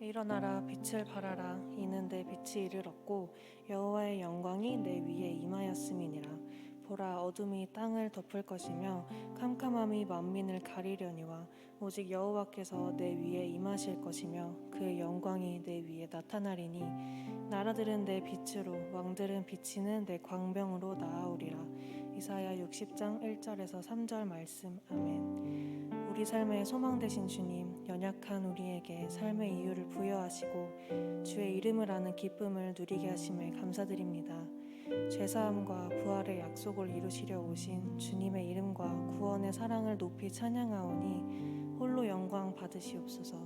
일어나라 빛을 발하라 이는 내 빛이 이르렀고 여호와의 영광이 내 위에 임하였음이니라. 보라 어둠이 땅을 덮을 것이며 캄캄함이 만민을 가리려니와 오직 여호와께서 내 위에 임하실 것이며 그의 영광이 내 위에 나타나리니 나라들은 내 빛으로 왕들은 비치는 내 광병으로 나아오리라. 이사야 60장 1절에서 3절 말씀. 아멘. 우리 삶의 소망 되신 주님, 연약한 우리에게 삶의 이유를 부여하시고 주의 이름을 아는 기쁨을 누리게 하심에 감사드립니다. 죄사함과 부활의 약속을 이루시려 오신 주님의 이름과 구원의 사랑을 높이 찬양하오니 홀로 영광 받으시옵소서.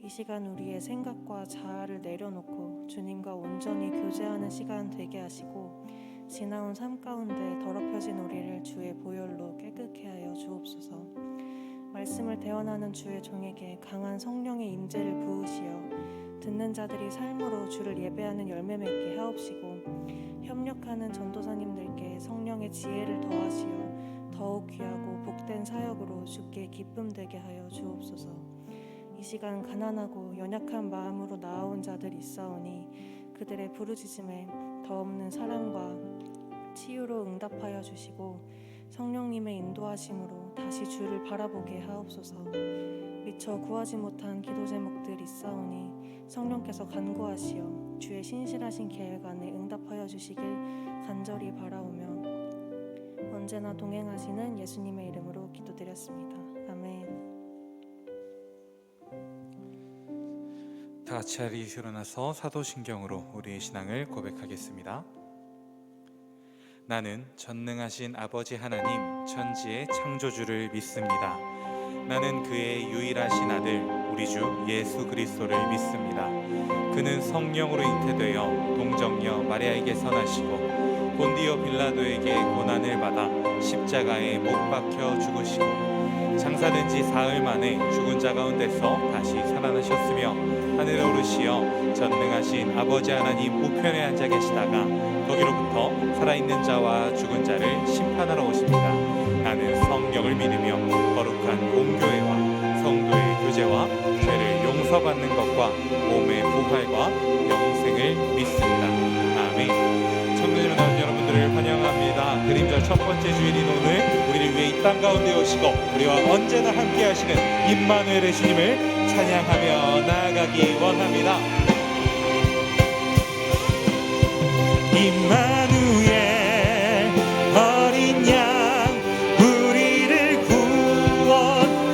이 시간 우리의 생각과 자아를 내려놓고 주님과 온전히 교제하는 시간 되게 하시고 지나온 삶 가운데 더럽혀진 우리를 주의 보혈로 깨끗게 하여 주옵소서. 말씀을 대언하는 주의 종에게 강한 성령의 임재를 부으시어 듣는 자들이 삶으로 주를 예배하는 열매 맺게 하옵시고 협력하는 전도사님들께 성령의 지혜를 더하시어 더욱 귀하고 복된 사역으로 주께 기쁨 되게 하여 주옵소서. 이 시간 가난하고 연약한 마음으로 나아온 자들이 있사오니 그들의 부르짖음에 더 없는 사랑과 치유로 응답하여 주시고 성령님의 인도하심으로 다시 주를 바라보게 하옵소서. 미처 구하지 못한 기도 제목들 있사오니 성령께서 간구하시어 주의 신실하신 계획 안에 응답하여 주시길 간절히 바라오며 언제나 동행하시는 예수님의 이름으로 기도드렸습니다. 아멘. 다 같이 자리에서 일어나서 사도신경으로 우리의 신앙을 고백하겠습니다. 나는 전능하신 아버지 하나님 천지의 창조주를 믿습니다. 나는 그의 유일하신 아들 우리 주 예수 그리스도를 믿습니다. 그는 성령으로 잉태되어 동정녀 마리아에게서 나시고 본디오 빌라도에게 고난을 받아 십자가에 못 박혀 죽으시고 장사된 지 사흘 만에 죽은 자 가운데서 다시 살아나셨으며 하늘에 오르시어 전능하신 아버지 하나님 우편에 앉아 계시다가 거기로부터 살아있는 자와 죽은 자를 심판하러 오십니다. 나는 성령을 믿으며 거룩한 공교회와 성도의 교제와 죄를 용서받는 것과 몸의 부활과 영생을 믿습니다. 아멘. 청년 일어나는 여러분들을 환영합니다. 그림절 첫 번째 주일인 오늘 우리를 위해 이 땅 가운데 오시고 우리와 언제나 함께 하시는 임마누엘의 주님을 찬양하며 나아가기 원합니다. 임마누엘 어린 양 우리를 구원하셨네.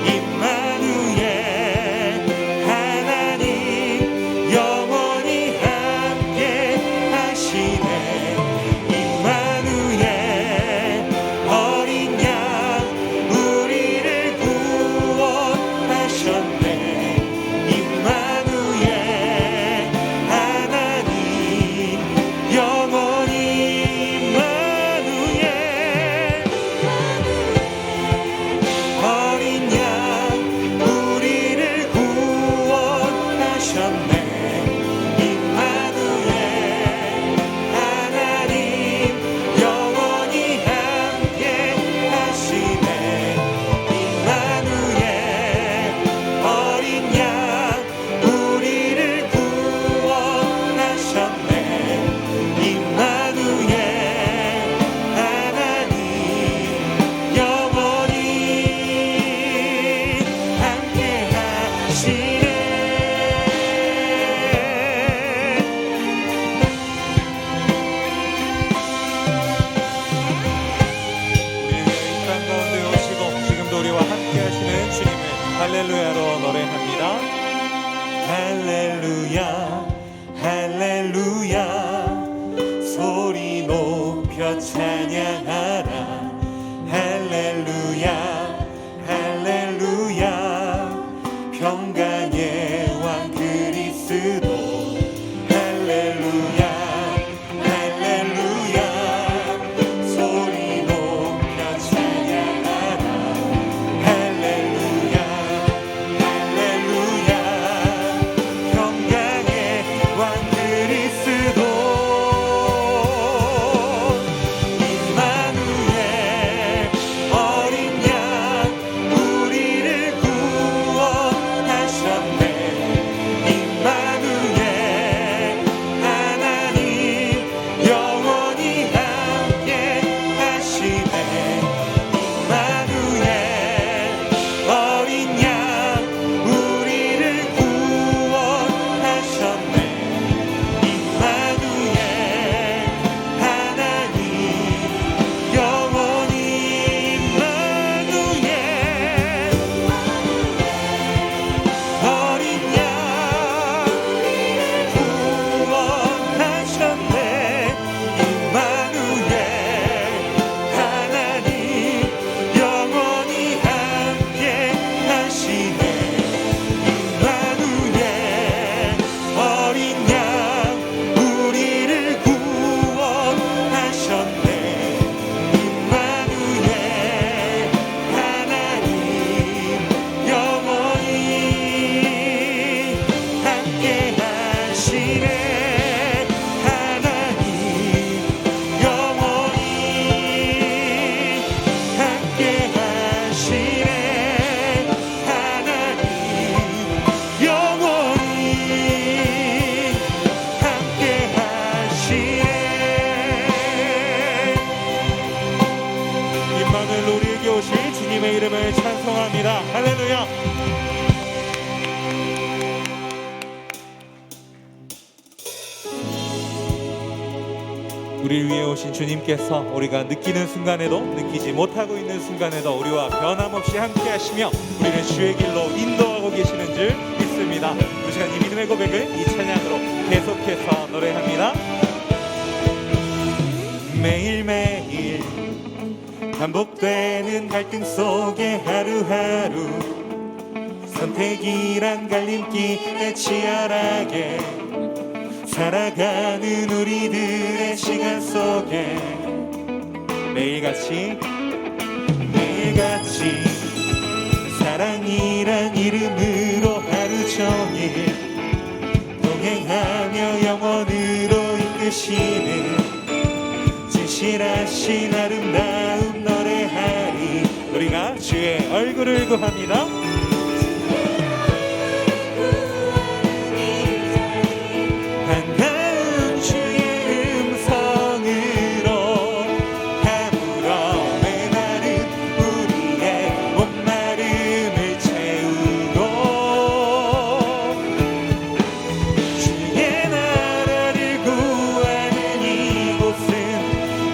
임마누엘 하나님 영원히 함께 하시네. 임마누엘 어린 양 우리를 구원하셨네. 임마누엘 영원히 임마누엘 어린 양 우리를 구원하셨네. 임마누엘 하나님 영원히 함께 하시네. 임마누엘 어린 양 우리를 구원하셨네. 임마누엘 하나님 영원히 함께 하시네. 우리의 이 땅 가운데 오시고 지금도 우리와 함께 하시는 주님을 할렐루야로 노래합니다. 할렐루야 할렐루야 소리 높여 찬양하라. 할렐루야 할렐루야 평강의 왕 그리스도. 할렐루야 할렐루야 소리 높여 찬양하라. 할렐루야 할렐루야 평강의 왕 그리스도. 임마누엘 주님의 이름을 찬송합니다. 할렐루야. 우리를 위해 오신 주님께서 우리가 느끼는 순간에도 느끼지 못하고 있는 순간에도 우리와 변함없이 함께 하시며 우리를 주의 길로 인도하고 계시는 줄 믿습니다. 이 시간 이 믿음의 고백을 이 찬양으로 계속해서 노래합니다. 매일매일 반복되는 갈등 속에 하루하루 선택이란 갈림길에 치열하게 살아가는 우리들의 시간 속에 매일같이 사랑이란 이름으로 하루 종일 동행하며 영원으로 이끄시는 진실하신 아름다움 노래하리. 우리가 주의 얼굴을 구합니다. 반가운 주의 음성으로 가물어 메마른 우리의 목마름을 채우고 주의 나라를 구하는 이곳은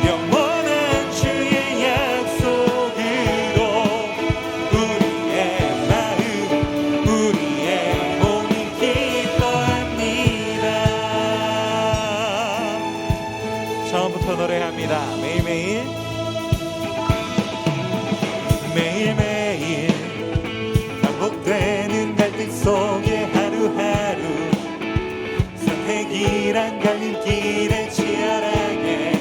영원한 주의 약속으로 우리의 마음 우리의 몸이 기뻐합니다. 처음부터 노래합니다. 매일매일 반복되는 갈등 속에 하루하루 선택이란 갈림길에 치열하게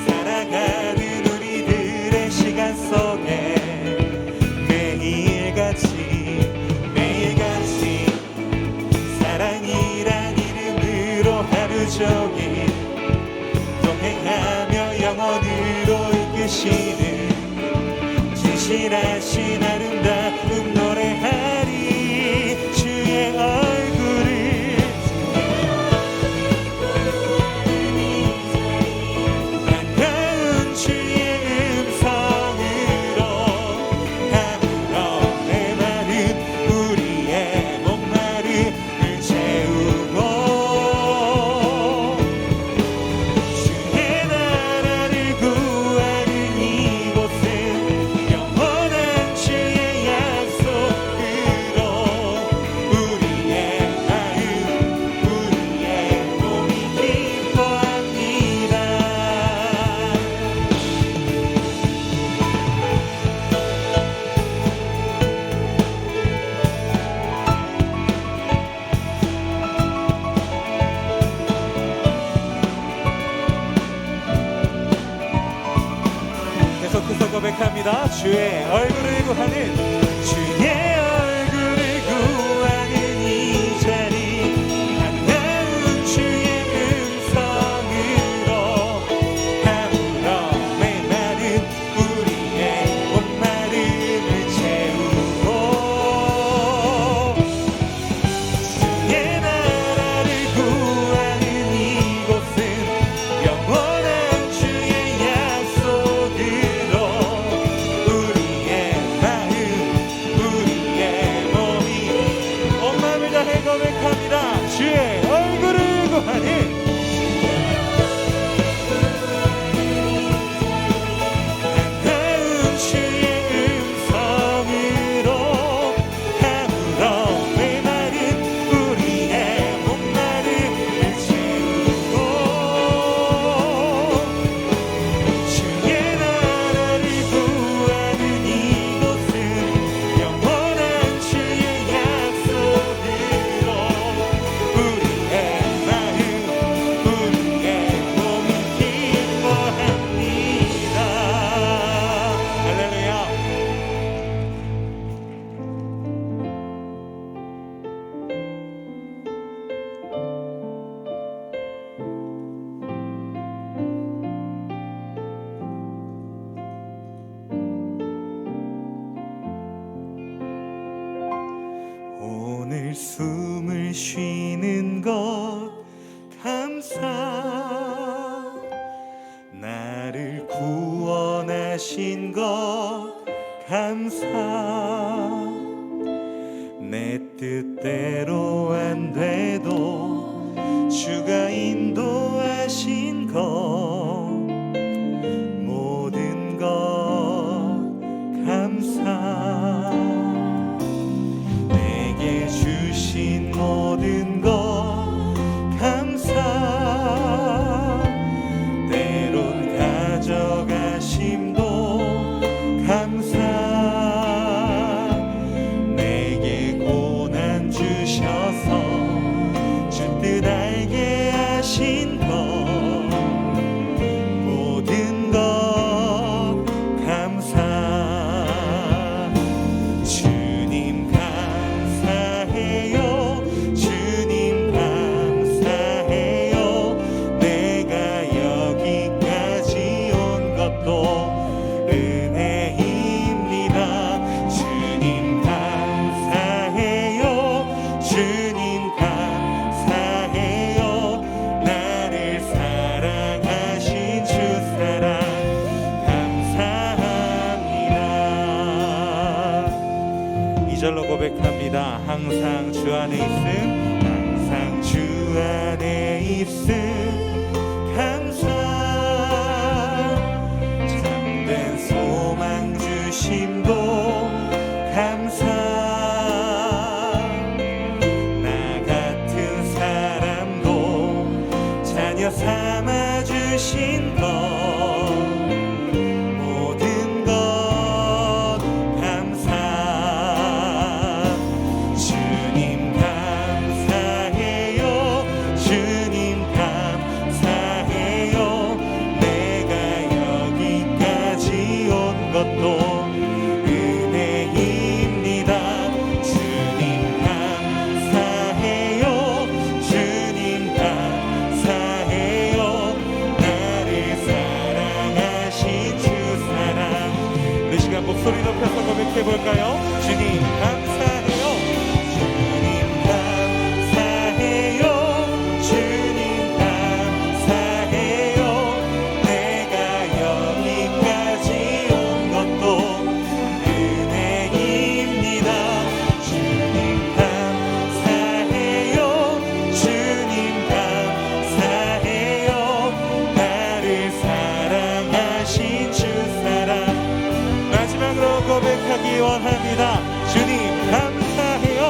살아가는 우리들의 시간 속에 매일같이 사랑이란 이름으로 하루 종일 동행하며 영원으로 이끄시는 진실하신 아름다움 노래하리. 주의 얼굴을 반가운 주의 음성으로 가물어 메마른 우리의 목마름을 채우고 주의 나라를 구하는 이곳은 영원한 주의 약속으로 우리의 마음 우리의 몸이 기뻐합니다. 계속해서 고백합니다. 주의 얼굴을 구하는 이 자리 반가운 주의 음성으로 가물어 메마른 우리의 목마름을 채우고 주의 나라를 구하는 이곳은 영원한 주의 약속으로 우리의 마음 우리의 몸이 온 마음을 다해 고백합니다. 주의 얼굴을 구하는 반가운 주의 음성으로 가물어 메마른 우리의 목마름을 채우고 주의 나라를 구하는 이곳은 영원한 주의 약속으로 우리의 마음 우리의 몸이 기뻐합니다. 할렐루야. 오늘 숨을 쉬는 것 감사 나를 구원하신 것 감사. 내 뜻대로 안 돼도 주가 인도하신 것 모든 것 감사. 내게 주신 모든 것 감사. 때론 가져가심도 감사. 내게 고난 주셔서 주 뜻 알게 하신 것 모든 것 감사. 주님 감사해요. 주님 감사해요. 내가 여기까지 온 것도 은혜입니다. 주님 감사해요. 주님 감사해요. 나를 사랑하신 주 사랑 감사합니다. 2절로 고백합니다. 항상 주 안에 있음. 항상 주 안에 있음 감사. 참된 소망 주심도 감사. 나 같은 사람도 자녀 삼아 주신 것 모든 것 감사. 주님 감사해요. 주님 감사해요. 내가 여기까지 온 것도 은혜입니다. 주님 감사해요. 주님 감사해요. 나를 사랑하신 주 사랑. 우리 시간 목소리 높여서 고백해볼까요? 주님 감사해요. 주님 감사해요. 주님 감사해요. 내가 여기까지 온 것도 은혜입니다. 주님 감사해요. 주님 감사해요. 나를 사랑하신 주 사랑. 마지막으로 고백하기 원합니다. 주님 감사해요.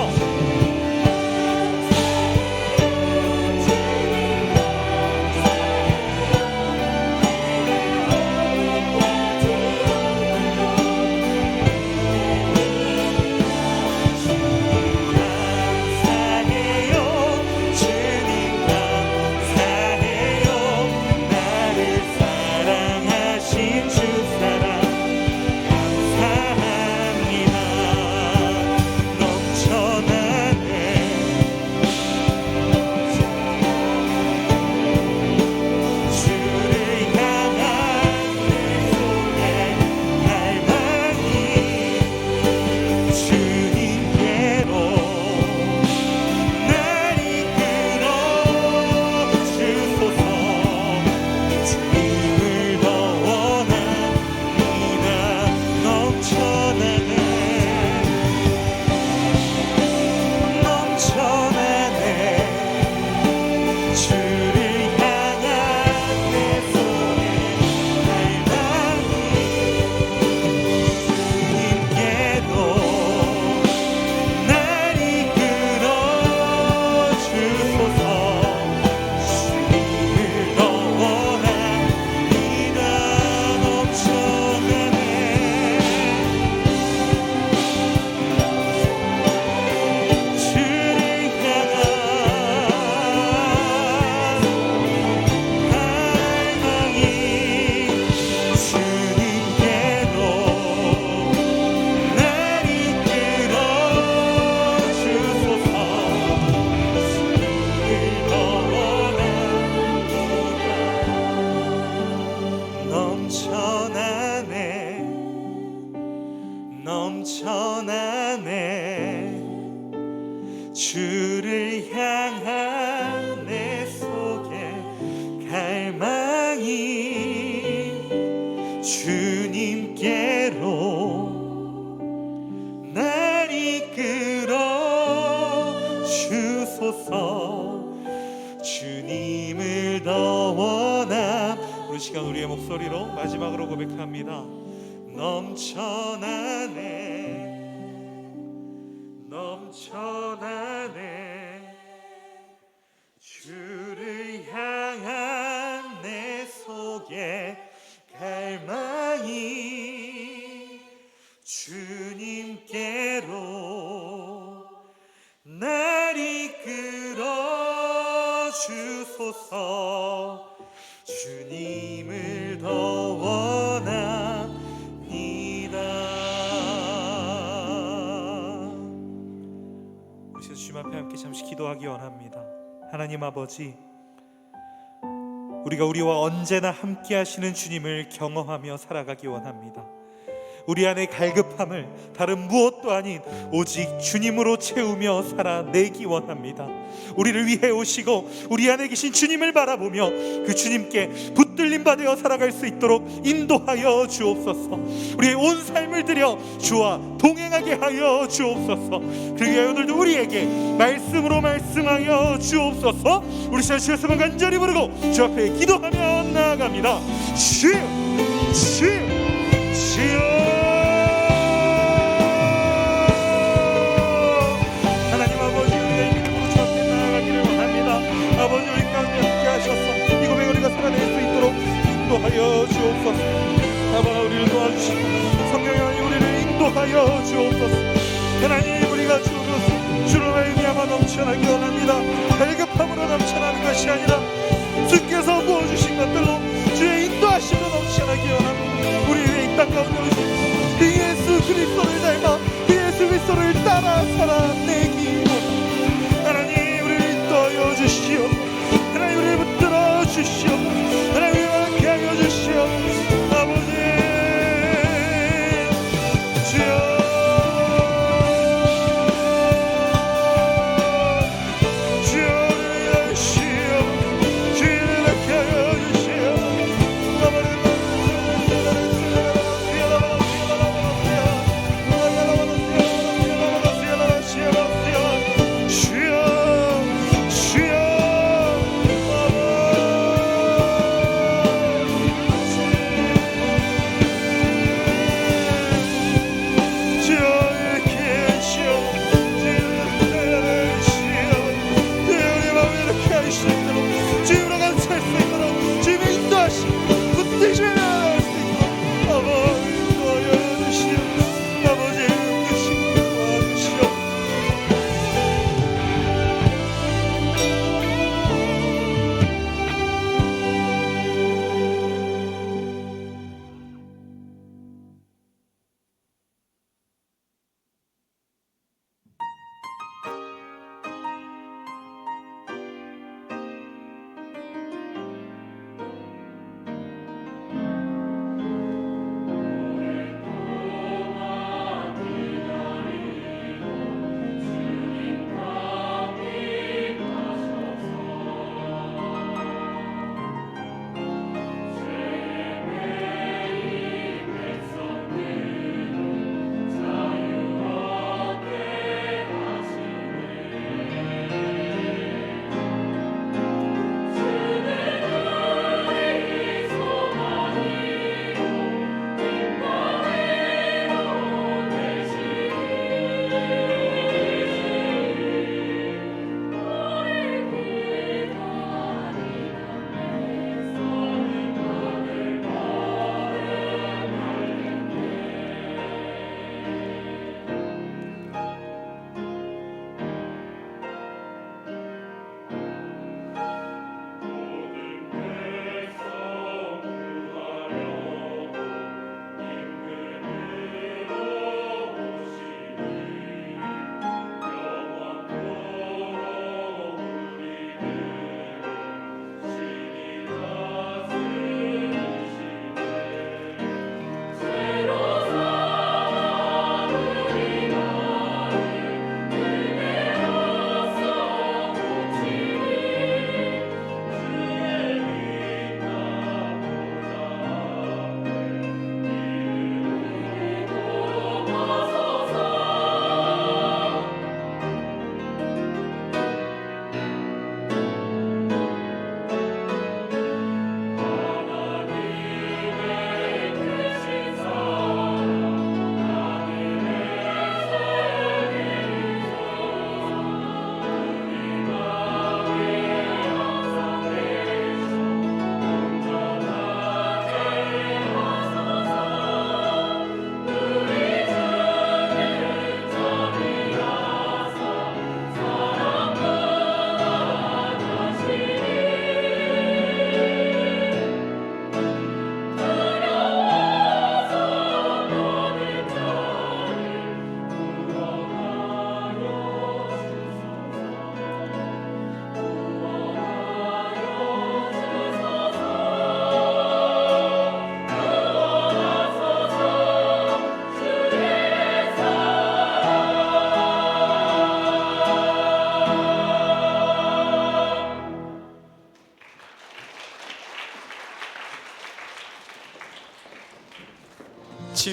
감사해요. 주님 감사해요. 나를 사랑하신 주 사랑 감사합니다. 넘쳐나네. 주를 향한 내 손에 갈망이 주님께로 날 이끌어 주소서. 주님을 더 원합니다. 넘쳐나네. 넘쳐나네. 주를 향한 내 손에 갈망이 주님께로 날 이끌어 주소서. 주님을 더 원합니다. 넘쳐나네. 주를 향한 갈망이 주님께로 날 이끌어 주소서. 주님을 더 원합니다. 넘쳐나네. 넘쳐나네. 주를 향한 내 속에 갈망이 주님께로 주소서. 주님을 더 원함. 우리 시간 우리의 목소리로 마지막으로 고백합니다. 넘쳐나네 주를 향한 내 속에 갈망이 주님께로 날 이끌어 주소서. 주님을 더 원합니다. 우리 주님 앞에 함께 잠시 기도하기 원합니다. 하나님 아버지, 우리가 우리와 언제나 함께 하시는 주님을 경험하며 살아가기 원합니다. 우리 안의 갈급함을 다른 무엇도 아닌 오직 주님으로 채우며 살아내기 원합니다. 우리를 위해 오시고 우리 안에 계신 주님을 바라보며 그 주님께 붙들림 받아 살아갈 수 있도록 인도하여 주옵소서. 우리의 온 삶을 들여 주와 동행하게 하여 주옵소서. 그러기 위하여 오늘도 우리에게 말씀으로 말씀하여 주옵소서. 우리 시간 주의 수만 간절히 부르고 주 앞에 기도하며 나아갑니다. 주여 하나님 아버지, 우리가 이 믿음으로 주 앞에 나아가기를 원합니다. 아버지, 우리 가운데 함께 하셔서 이 고백을 우리가 살아낼 수 있도록 인도하여 주옵소서. 아버지, 우리를 도와주시고 성령의 하나님 우리를 인도하여 주옵소서. 하나님, 우리가 주로 말미암아 넘쳐나기 원합니다. 갈급함으로 넘쳐나는 것이 아니라 주께서 부어주신 것들로 주의 인도하심으로 넘쳐나기 원합니다. 우리의 이 땅 가운데 오신 그 예수 그리스도를 닮아 그 예수 그리스도를 따라 살아내기 원합니다. 하나님, 우리를 인도하여 주시오. 하나님, 우리를 붙들어 주시오. 하나님, 우리와 함께 하여 주시오. 아버지, 주여, 주여를 하시오. 주를 함께 하여 주시오. 아버지,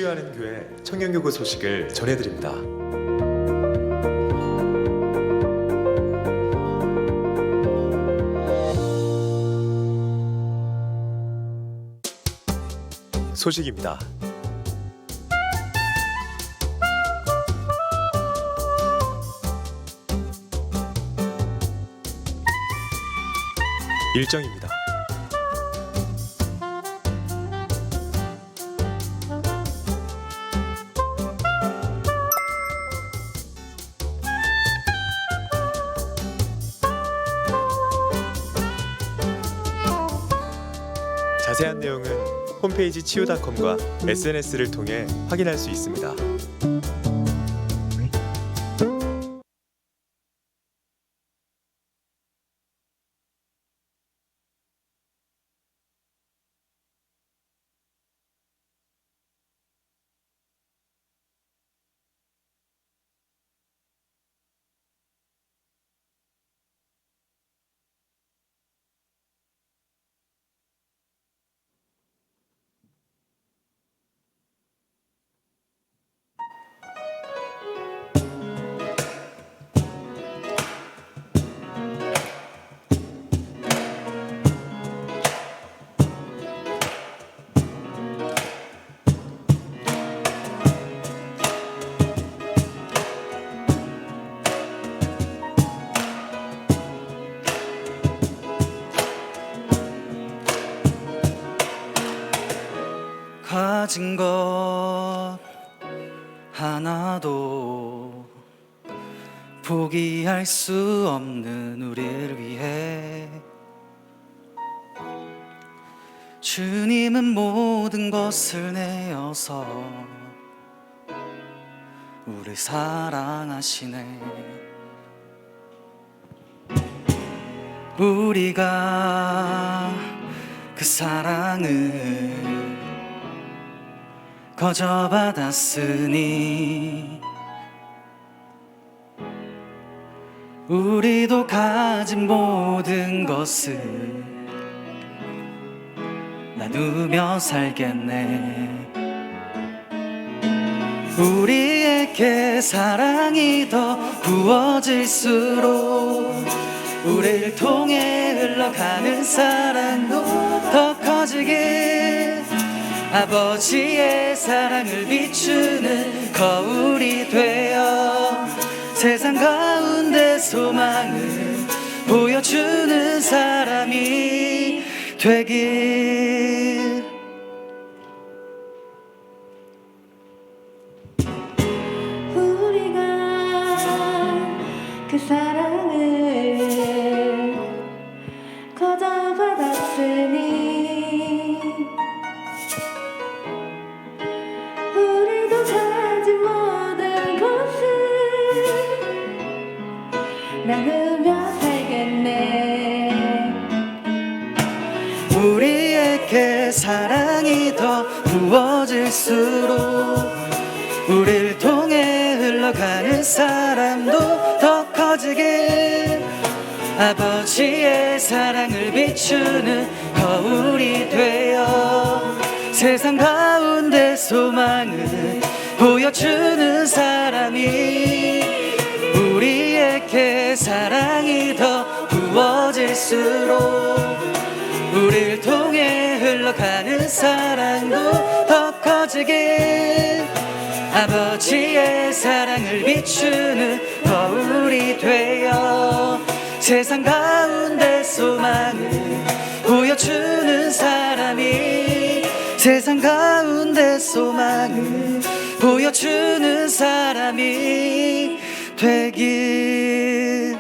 치유하는 교회 청년교구 소식을 전해드립니다. 소식입니다. 일정입니다. 자세한 내용은 홈페이지 치유닷컴과 SNS를 통해 확인할 수 있습니다. 가진 것 하나도 포기할 수 없는 우리를 위해 주님은 모든 것을 내어서 우리 사랑하시네. 우리가 그 사랑을 거저 받았으니 우리도 가진 모든 것을 나누며 살겠네. 우리에게 사랑이 더 부어질수록 우리를 통해 흘러가는 사랑도 더 커지길, 아버지의 사랑을 비추는 거울이 되어 세상 가운데 소망을 보여주는 사람이 되길. 우리가 그 사랑을 거저 받았으니 우리도 가진 모든 것을 나누며 살겠네. 우리에게 사랑이 더 부어질수록 우리를 통해 흘러가는 사람도 더 커지길, 아버지의 사랑을 비추는 거울이 되어 세상 가운데 소망을 보여주는 사람이, 우리에게 사랑이 더 부어질수록 우리를 통해 흘러가는 사랑도 더 커지길, 아버지의 사랑을 비추는 거울이 되어 세상 가운데 소망을 보여주는 사람이, 세상 가운데 소망을 보여주는 사람이 되길.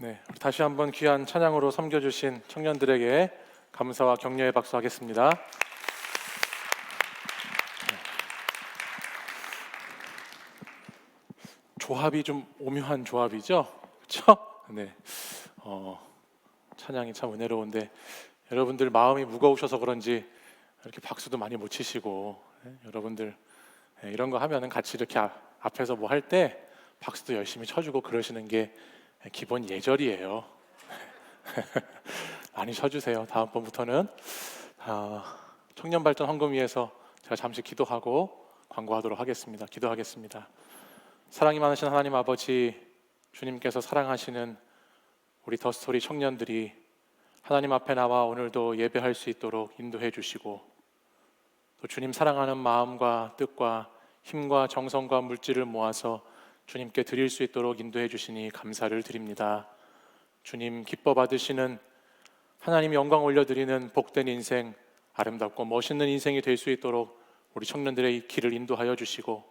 네, 다시 한번 귀한 찬양으로 섬겨주신 청년들에게 감사와 격려의 박수 하겠습니다. 조합이 좀 오묘한 조합이죠, 그렇죠? 네, 찬양이 참 은혜로운데 여러분들 마음이 무거우셔서 그런지 이렇게 박수도 많이 못 치시고, 여러분들 이런 거 하면은 같이 이렇게 앞에서 뭐 할 때 박수도 열심히 쳐주고 그러시는 게 기본 예절이에요. 많이 쳐주세요. 다음번부터는 청년발전 헌금위에서 제가 잠시 기도하고 광고하도록 하겠습니다. 기도하겠습니다. 사랑이 많으신 하나님 아버지, 주님께서 사랑하시는 우리 더스토리 청년들이 하나님 앞에 나와 오늘도 예배할 수 있도록 인도해 주시고, 또 주님 사랑하는 마음과 뜻과 힘과 정성과 물질을 모아서 주님께 드릴 수 있도록 인도해 주시니 감사를 드립니다. 주님 기뻐 받으시는, 하나님이 영광 올려드리는 복된 인생, 아름답고 멋있는 인생이 될 수 있도록 우리 청년들의 길을 인도하여 주시고,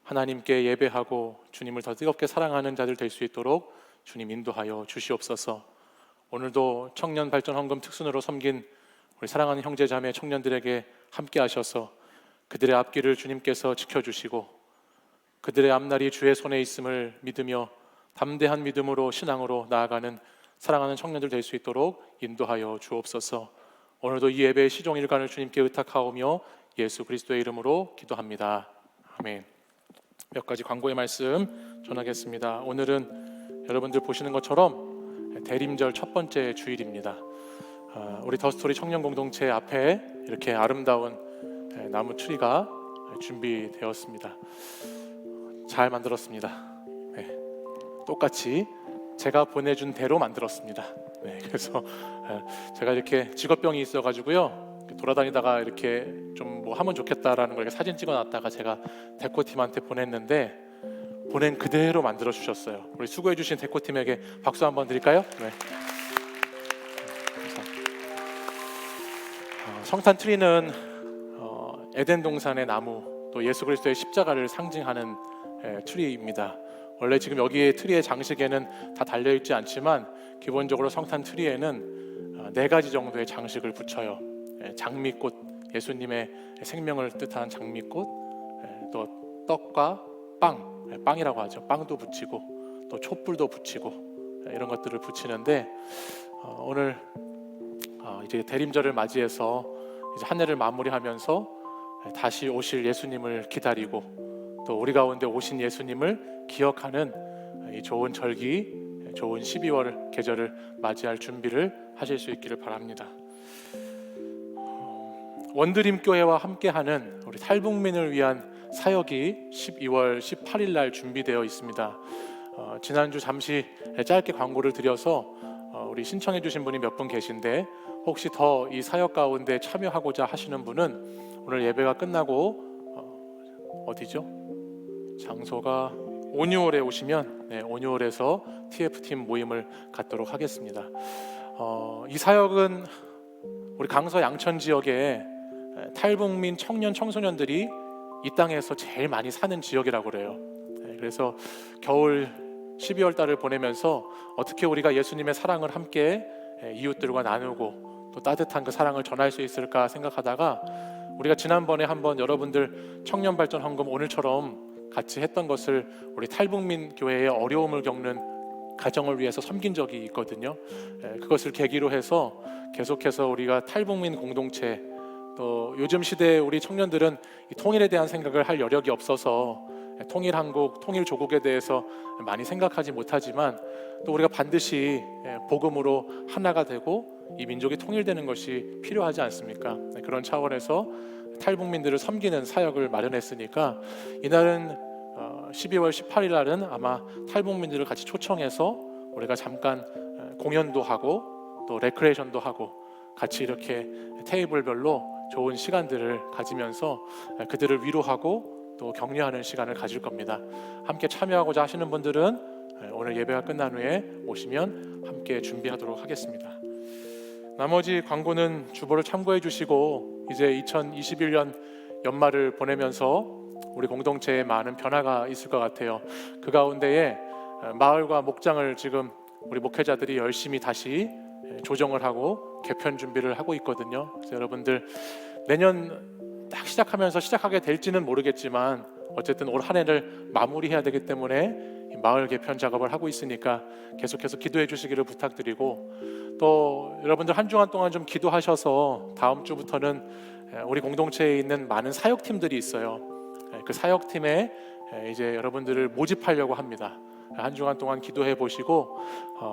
하나님께 예배하고 주님을 더 뜨겁게 사랑하는 자들 될 수 있도록 주님 인도하여 주시옵소서. 오늘도 청년 발전 헌금 특순으로 섬긴 우리 사랑하는 형제 자매 청년들에게 함께 하셔서 그들의 앞길을 주님께서 지켜주시고, 그들의 앞날이 주의 손에 있음을 믿으며 담대한 믿음으로 신앙으로 나아가는 사랑하는 청년들 될 수 있도록 인도하여 주옵소서. 오늘도 이 예배의 시종일관을 주님께 의탁하오며 예수 그리스도의 이름으로 기도합니다. 아멘. 몇 가지 광고의 말씀 전하겠습니다. 오늘은 여러분들 보시는 것처럼 대림절 첫 번째 주일입니다. 우리 더스토리 청년 공동체 앞에 이렇게 아름다운 나무 트리가 준비되었습니다. 잘 만들었습니다. 네, 똑같이 제가 보내준 대로 만들었습니다. 네, 그래서 제가 이렇게 직업병이 있어가지고요, 돌아다니다가 이렇게 좀 뭐 하면 좋겠다라는 걸 사진 찍어놨다가 제가 데코팀한테 보냈는데 보낸 그대로 만들어 주셨어요. 우리 수고해주신 데코팀에게 박수 한번 드릴까요? 네. 성탄 트리는 에덴 동산의 나무, 또 예수 그리스도의 십자가를 상징하는 트리입니다. 원래 지금 여기에 트리의 장식에는 다 달려있지 않지만 기본적으로 성탄 트리에는 4가지 정도의 장식을 붙여요. 장미꽃, 예수님의 생명을 뜻하는 장미꽃, 또 떡과 빵이라고 하죠. 빵도 붙이고 또 촛불도 붙이고 이런 것들을 붙이는데, 오늘 이제 대림절을 맞이해서 이제 한 해를 마무리하면서 다시 오실 예수님을 기다리고 또 우리 가운데 오신 예수님을 기억하는 이 좋은 절기, 좋은 12월 계절을 맞이할 준비를 하실 수 있기를 바랍니다. 원드림 교회와 함께하는 우리 탈북민을 위한 사역이 12월 18일 날 준비되어 있습니다. 지난주 잠시 짧게 광고를 드려서 우리 신청해 주신 분이 몇 분 계신데, 혹시 더 이 사역 가운데 참여하고자 하시는 분은 오늘 예배가 끝나고 어디죠? 장소가 오뉴홀에 오시면 오뉴홀에서 TF팀 모임을 갖도록 하겠습니다. 이 사역은 우리 강서 양천 지역에 탈북민 청년 청소년들이 이 땅에서 제일 많이 사는 지역이라고 그래요. 그래서 겨울 12월 달을 보내면서 어떻게 우리가 예수님의 사랑을 함께 이웃들과 나누고 또 따뜻한 그 사랑을 전할 수 있을까 생각하다가, 우리가 지난번에 한번 여러분들 청년 발전 헌금 오늘처럼 같이 했던 것을 우리 탈북민 교회의 어려움을 겪는 가정을 위해서 섬긴 적이 있거든요. 그것을 계기로 해서 계속해서 우리가 탈북민 공동체, 또 요즘 시대에 우리 청년들은 이 통일에 대한 생각을 할 여력이 없어서 통일한국, 통일조국에 대해서 많이 생각하지 못하지만, 또 우리가 반드시 복음으로 하나가 되고 이 민족이 통일되는 것이 필요하지 않습니까? 그런 차원에서 탈북민들을 섬기는 사역을 마련했으니까, 이날은 12월 18일 날은 아마 탈북민들을 같이 초청해서 우리가 잠깐 공연도 하고 또 레크레이션도 하고 같이 이렇게 테이블별로 좋은 시간들을 가지면서 그들을 위로하고 또 격려하는 시간을 가질 겁니다. 함께 참여하고자 하시는 분들은 오늘 예배가 끝난 후에 오시면 함께 준비하도록 하겠습니다. 나머지 광고는 주보를 참고해 주시고, 이제 2021년 연말을 보내면서 우리 공동체에 많은 변화가 있을 것 같아요. 그 가운데에 마을과 목장을 지금 우리 목회자들이 열심히 다시 조정을 하고 개편 준비를 하고 있거든요. 그래서 여러분들 내년 딱 시작하면서 시작하게 될지는 모르겠지만 어쨌든 올 한 해를 마무리해야 되기 때문에 이 마을 개편 작업을 하고 있으니까 계속해서 기도해 주시기를 부탁드리고, 또 여러분들 한 주간 동안 좀 기도하셔서 다음 주부터는 우리 공동체에 있는 많은 사역팀들이 있어요. 그 사역팀에 이제 여러분들을 모집하려고 합니다. 한 주간 동안 기도해 보시고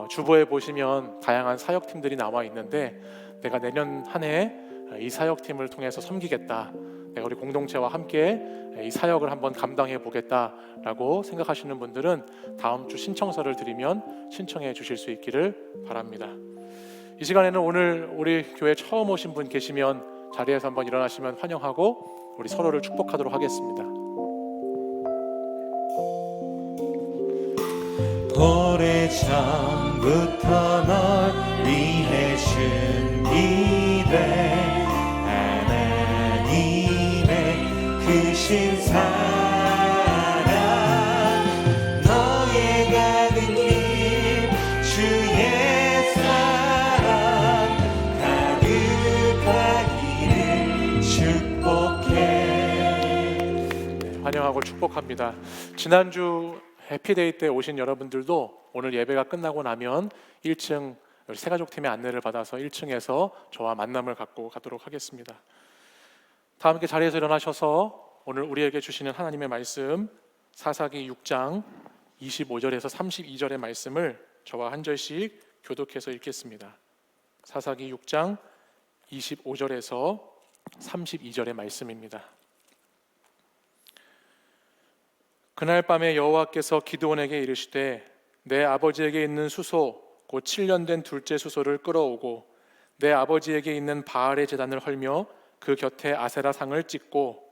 주보에 보시면 다양한 사역팀들이 나와 있는데, 내가 내년 한 해 이 사역팀을 통해서 섬기겠다, 내가 우리 공동체와 함께 이 사역을 한번 감당해 보겠다라고 생각하시는 분들은 다음 주 신청서를 드리면 신청해 주실 수 있기를 바랍니다. 이 시간에는 오늘 우리 교회 처음 오신 분 계시면 자리에서 한번 일어나시면 환영하고 우리 서로를 축복하도록 하겠습니다. 오래전부터 널 위해 준비된 하나님의 크신 사랑, 너의 가는 길 주의 사랑 가득하기를 축복해. 환영하고 축복합니다. 지난주 해피데이 때 오신 여러분들도 오늘 예배가 끝나고 나면 1층 새가족팀의 안내를 받아서 1층에서 저와 만남을 갖고 가도록 하겠습니다. 다 함께 자리에서 일어나셔서 오늘 우리에게 주시는 하나님의 말씀 사사기 6장 25절에서 32절의 말씀을 저와 한 절씩 교독해서 읽겠습니다. 사사기 6장 25절에서 32절의 말씀입니다. 그날 밤에 여호와께서 기드온에게 이르시되 내 아버지에게 있는 수소 곧 7년 된 둘째 수소를 끌어오고 내 아버지에게 있는 바알의 제단을 헐며 그 곁에 아세라 상을 찍고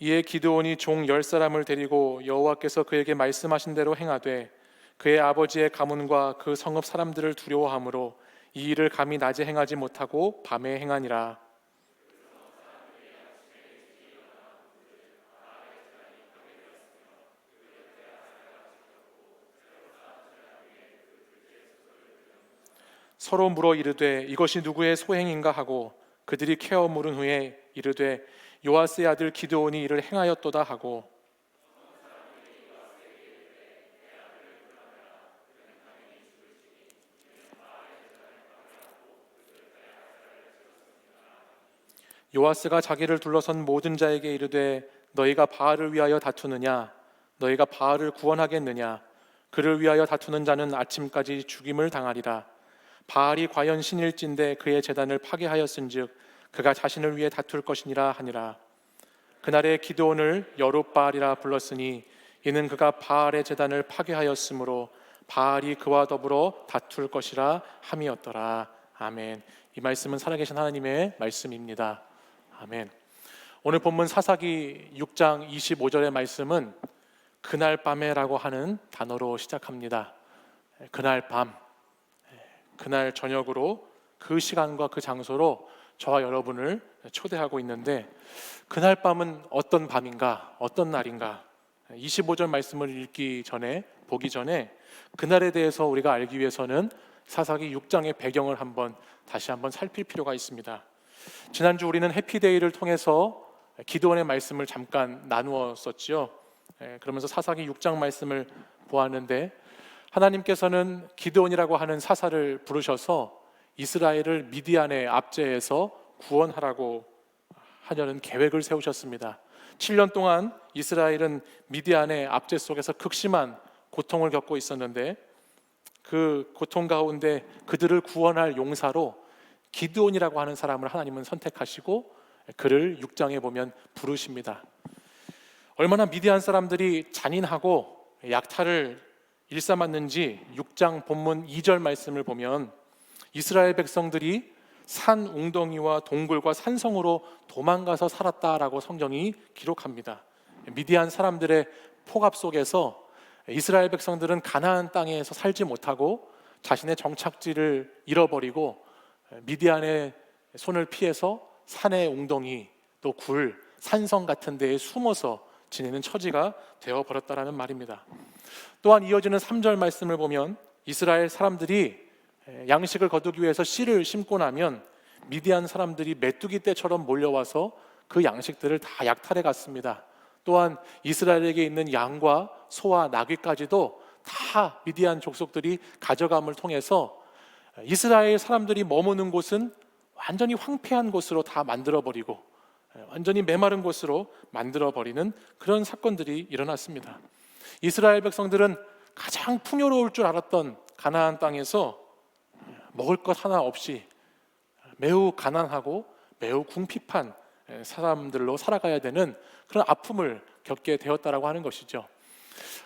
이에 기드온이 종 10사람을 데리고 여호와께서 그에게 말씀하신 대로 행하되 그의 아버지의 가문과 그 성읍 사람들을 두려워하므로 이 일을 감히 낮에 행하지 못하고 밤에 행하니라. 서로 물어 이르되 이것이 누구의 소행인가 하고 그들이 캐어 물은 후에 이르되 요아스의 아들 기드온이 이를 행하였도다 하고 요아스가 자기를 둘러선 모든 자에게 이르되 너희가 바알을 위하여 다투느냐? 너희가 바알을 구원하겠느냐? 그를 위하여 다투는 자는 아침까지 죽임을 당하리라. 바알이 과연 신일진데 그의 제단을 파괴하였은즉 그가 자신을 위해 다툴 것이니라 하니라. 그날에 기드온을 여룻바알이라 불렀으니 이는 그가 바알의 제단을 파괴하였으므로 바알이 그와 더불어 다툴 것이라 함이었더라. 아멘. 이 말씀은 살아계신 하나님의 말씀입니다. 아멘. 오늘 본문 사사기 6장 25절의 말씀은 그날 밤에라고 하는 단어로 시작합니다. 그날 밤, 그날 저녁으로 그 시간과 그 장소로 저와 여러분을 초대하고 있는데, 그날 밤은 어떤 밤인가, 어떤 날인가? 25절 말씀을 읽기 전에, 보기 전에 그날에 대해서 우리가 알기 위해서는 사사기 6장의 배경을 다시 한번 살필 필요가 있습니다. 지난주 우리는 해피데이를 통해서 기드온의 말씀을 잠깐 나누었었죠. 그러면서 사사기 6장 말씀을 보았는데, 하나님께서는 기드온이라고 하는 사사를 부르셔서 이스라엘을 미디안의 압제에서 구원하라고 하려는 계획을 세우셨습니다. 7년 동안 이스라엘은 미디안의 압제 속에서 극심한 고통을 겪고 있었는데, 그 고통 가운데 그들을 구원할 용사로 기드온이라고 하는 사람을 하나님은 선택하시고 그를 6장에 보면 부르십니다. 얼마나 미디안 사람들이 잔인하고 약탈을 일삼았는지 6장 본문 2절 말씀을 보면 이스라엘 백성들이 산 웅덩이와 동굴과 산성으로 도망가서 살았다라고 성경이 기록합니다. 미디안 사람들의 폭압 속에서 이스라엘 백성들은 가나안 땅에서 살지 못하고 자신의 정착지를 잃어버리고 미디안의 손을 피해서 산의 웅덩이 또 굴, 산성 같은 데에 숨어서 지내는 처지가 되어버렸다라는 말입니다. 또한 이어지는 3절 말씀을 보면 이스라엘 사람들이 양식을 거두기 위해서 씨를 심고 나면 미디안 사람들이 메뚜기 떼처럼 몰려와서 그 양식들을 다 약탈해 갔습니다. 또한 이스라엘에게 있는 양과 소와 나귀까지도 다 미디안 족속들이 가져감을 통해서 이스라엘 사람들이 머무는 곳은 완전히 황폐한 곳으로 다 만들어버리고 완전히 메마른 곳으로 만들어버리는 그런 사건들이 일어났습니다. 이스라엘 백성들은 가장 풍요로울 줄 알았던 가나안 땅에서 먹을 것 하나 없이 매우 가난하고 매우 궁핍한 사람들로 살아가야 되는 그런 아픔을 겪게 되었다라고 하는 것이죠.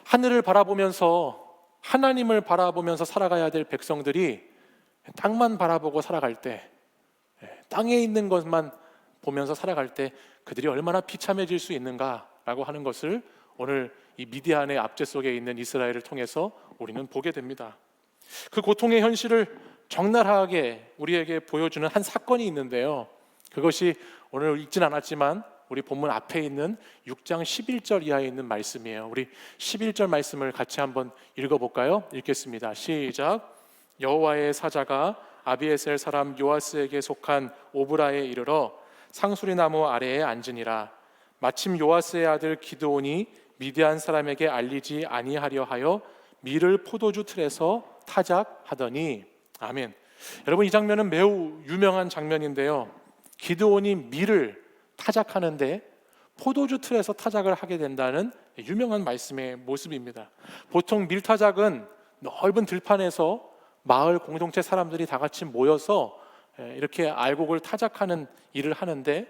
하늘을 바라보면서 하나님을 바라보면서 살아가야 될 백성들이 땅만 바라보고 살아갈 때, 땅에 있는 것만 보면서 살아갈 때 그들이 얼마나 비참해질 수 있는가라고 하는 것을 오늘 이 미디안의 압제 속에 있는 이스라엘을 통해서 우리는 보게 됩니다. 그 고통의 현실을 적나라하게 우리에게 보여주는 한 사건이 있는데요. 그것이 오늘 읽진 않았지만 우리 본문 앞에 있는 6장 11절 이하에 있는 말씀이에요. 우리 11절 말씀을 같이 한번 읽어볼까요? 읽겠습니다. 시작. 여호와의 사자가 아비에셀 사람 요아스에게 속한 오브라에 이르러 상수리 나무 아래에 앉으니라. 마침 요아스의 아들 기드온이 미디안 사람에게 알리지 아니하려 하여 밀을 포도주 틀에서 타작하더니. 아멘. 여러분, 이 장면은 매우 유명한 장면인데요. 기드온이 밀을 타작하는데 포도주 틀에서 타작을 하게 된다는 유명한 말씀의 모습입니다. 보통 밀 타작은 넓은 들판에서 마을 공동체 사람들이 다 같이 모여서 이렇게 알곡을 타작하는 일을 하는데,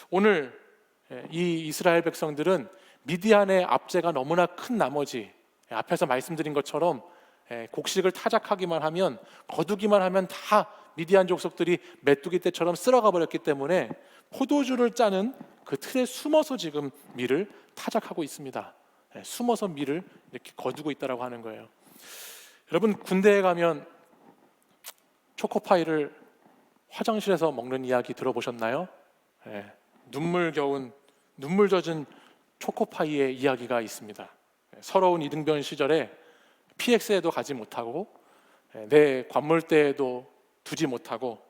오늘 이 이스라엘 백성들은 미디안의 압제가 너무나 큰 나머지 앞에서 말씀드린 것처럼 곡식을 타작하기만 하면, 거두기만 하면 다 미디안 족속들이 메뚜기 떼처럼 쓸어가 버렸기 때문에 포도주를 짜는 그 틀에 숨어서 지금 밀을 타작하고 있습니다. 숨어서 밀을 이렇게 거두고 있다라고 하는 거예요. 여러분, 군대에 가면 초코파이를 화장실에서 먹는 이야기 들어보셨나요? 눈물 젖은 초코파이의 이야기가 있습니다. 서러운 이등병 시절에 PX에도 가지 못하고 내 관물대에도 두지 못하고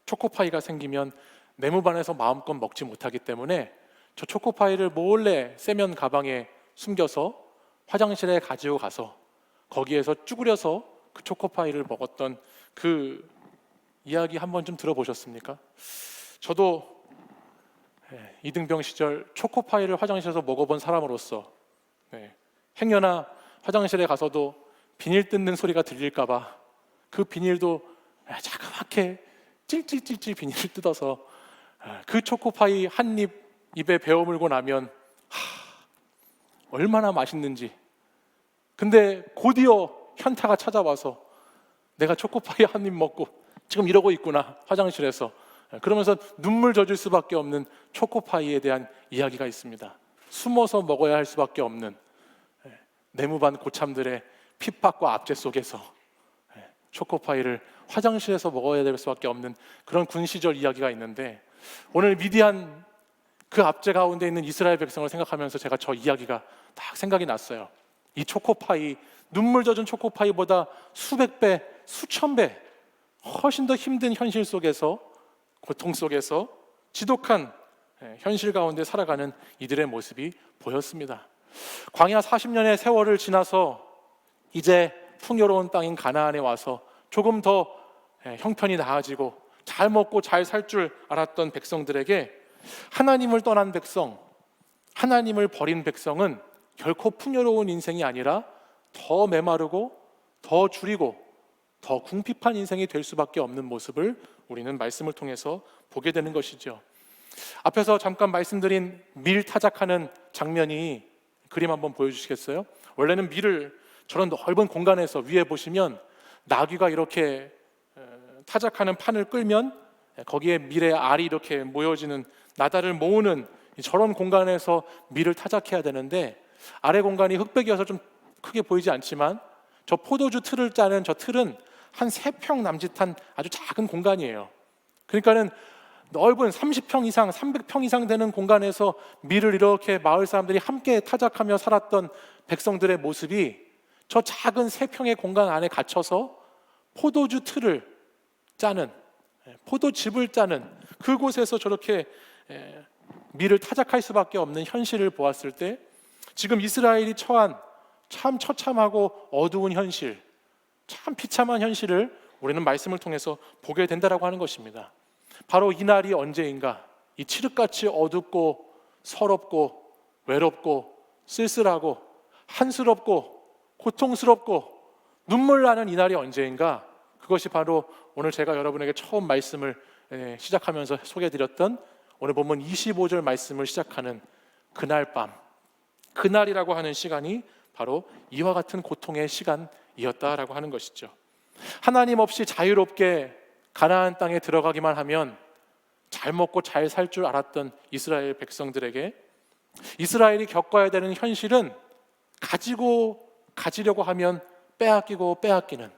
초코파이가 생기면 내무반에서 마음껏 먹지 못하기 때문에 저 초코파이를 몰래 세면 가방에 숨겨서 화장실에 가지고 가서 거기에서 쭈그려서 그 초코파이를 먹었던 그 이야기 한 번쯤 들어보셨습니까? 저도 이등병 시절 초코파이를 화장실에서 먹어본 사람으로서 행여나 화장실에 가서도 비닐 뜯는 소리가 들릴까봐 그 비닐도 자그맣게 찔찔찔찔 비닐을 뜯어서 그 초코파이 한 입 입에 베어 물고 나면 얼마나 맛있는지. 근데 곧이어 현타가 찾아와서 내가 초코파이 한 입 먹고 지금 이러고 있구나, 화장실에서. 그러면서 눈물 젖을 수밖에 없는 초코파이에 대한 이야기가 있습니다. 숨어서 먹어야 할 수밖에 없는 내무반 고참들의 핍박과 압제 속에서 초코파이를 화장실에서 먹어야 될 수밖에 없는 그런 군 시절 이야기가 있는데, 오늘 미디안 그 압제 가운데 있는 이스라엘 백성을 생각하면서 제가 저 이야기가 딱 생각이 났어요. 이 초코파이, 눈물 젖은 초코파이보다 수백 배, 수천 배 훨씬 더 힘든 현실 속에서, 고통 속에서 지독한 현실 가운데 살아가는 이들의 모습이 보였습니다. 광야 40년의 세월을 지나서 이제 풍요로운 땅인 가나안에 와서 조금 더 형편이 나아지고 잘 먹고 잘 살 줄 알았던 백성들에게 하나님을 떠난 백성, 하나님을 버린 백성은 결코 풍요로운 인생이 아니라 더 메마르고 더 줄이고 더 궁핍한 인생이 될 수밖에 없는 모습을 우리는 말씀을 통해서 보게 되는 것이죠. 앞에서 잠깐 말씀드린 밀 타작하는 장면이 그림 한번 보여주시겠어요? 원래는 밀을 저런 넓은 공간에서, 위에 보시면 나귀가 이렇게 타작하는 판을 끌면 거기에 밀의 알이 이렇게 모여지는, 나다를 모으는 저런 공간에서 밀을 타작해야 되는데, 아래 공간이 흙백이어서 좀 크게 보이지 않지만 저 포도주 틀을 짜는 저 틀은 한 3평 남짓한 아주 작은 공간이에요. 그러니까는 넓은 30평 이상, 300평 이상 되는 공간에서 밀을 이렇게 마을 사람들이 함께 타작하며 살았던 백성들의 모습이 저 작은 3평의 공간 안에 갇혀서 포도주 틀을 짜는, 포도즙을 짜는 그곳에서 저렇게 밀을 타작할 수밖에 없는 현실을 보았을 때, 지금 이스라엘이 처한 참 처참하고 어두운 현실, 참 비참한 현실을 우리는 말씀을 통해서 보게 된다라고 하는 것입니다. 바로 이 날이 언제인가? 이 칠흑같이 어둡고 서럽고 외롭고 쓸쓸하고 한스럽고 고통스럽고 눈물 나는 이 날이 언제인가? 그것이 바로 오늘 제가 여러분에게 처음 말씀을 시작하면서 소개해드렸던 오늘 본문 25절 말씀을 시작하는 그날 밤, 그날이라고 하는 시간이 바로 이와 같은 고통의 시간이었다라고 하는 것이죠. 하나님 없이 자유롭게 가나안 땅에 들어가기만 하면 잘 먹고 잘 살 줄 알았던 이스라엘 백성들에게 이스라엘이 겪어야 되는 현실은 가지려고 하면 빼앗기고 빼앗기는,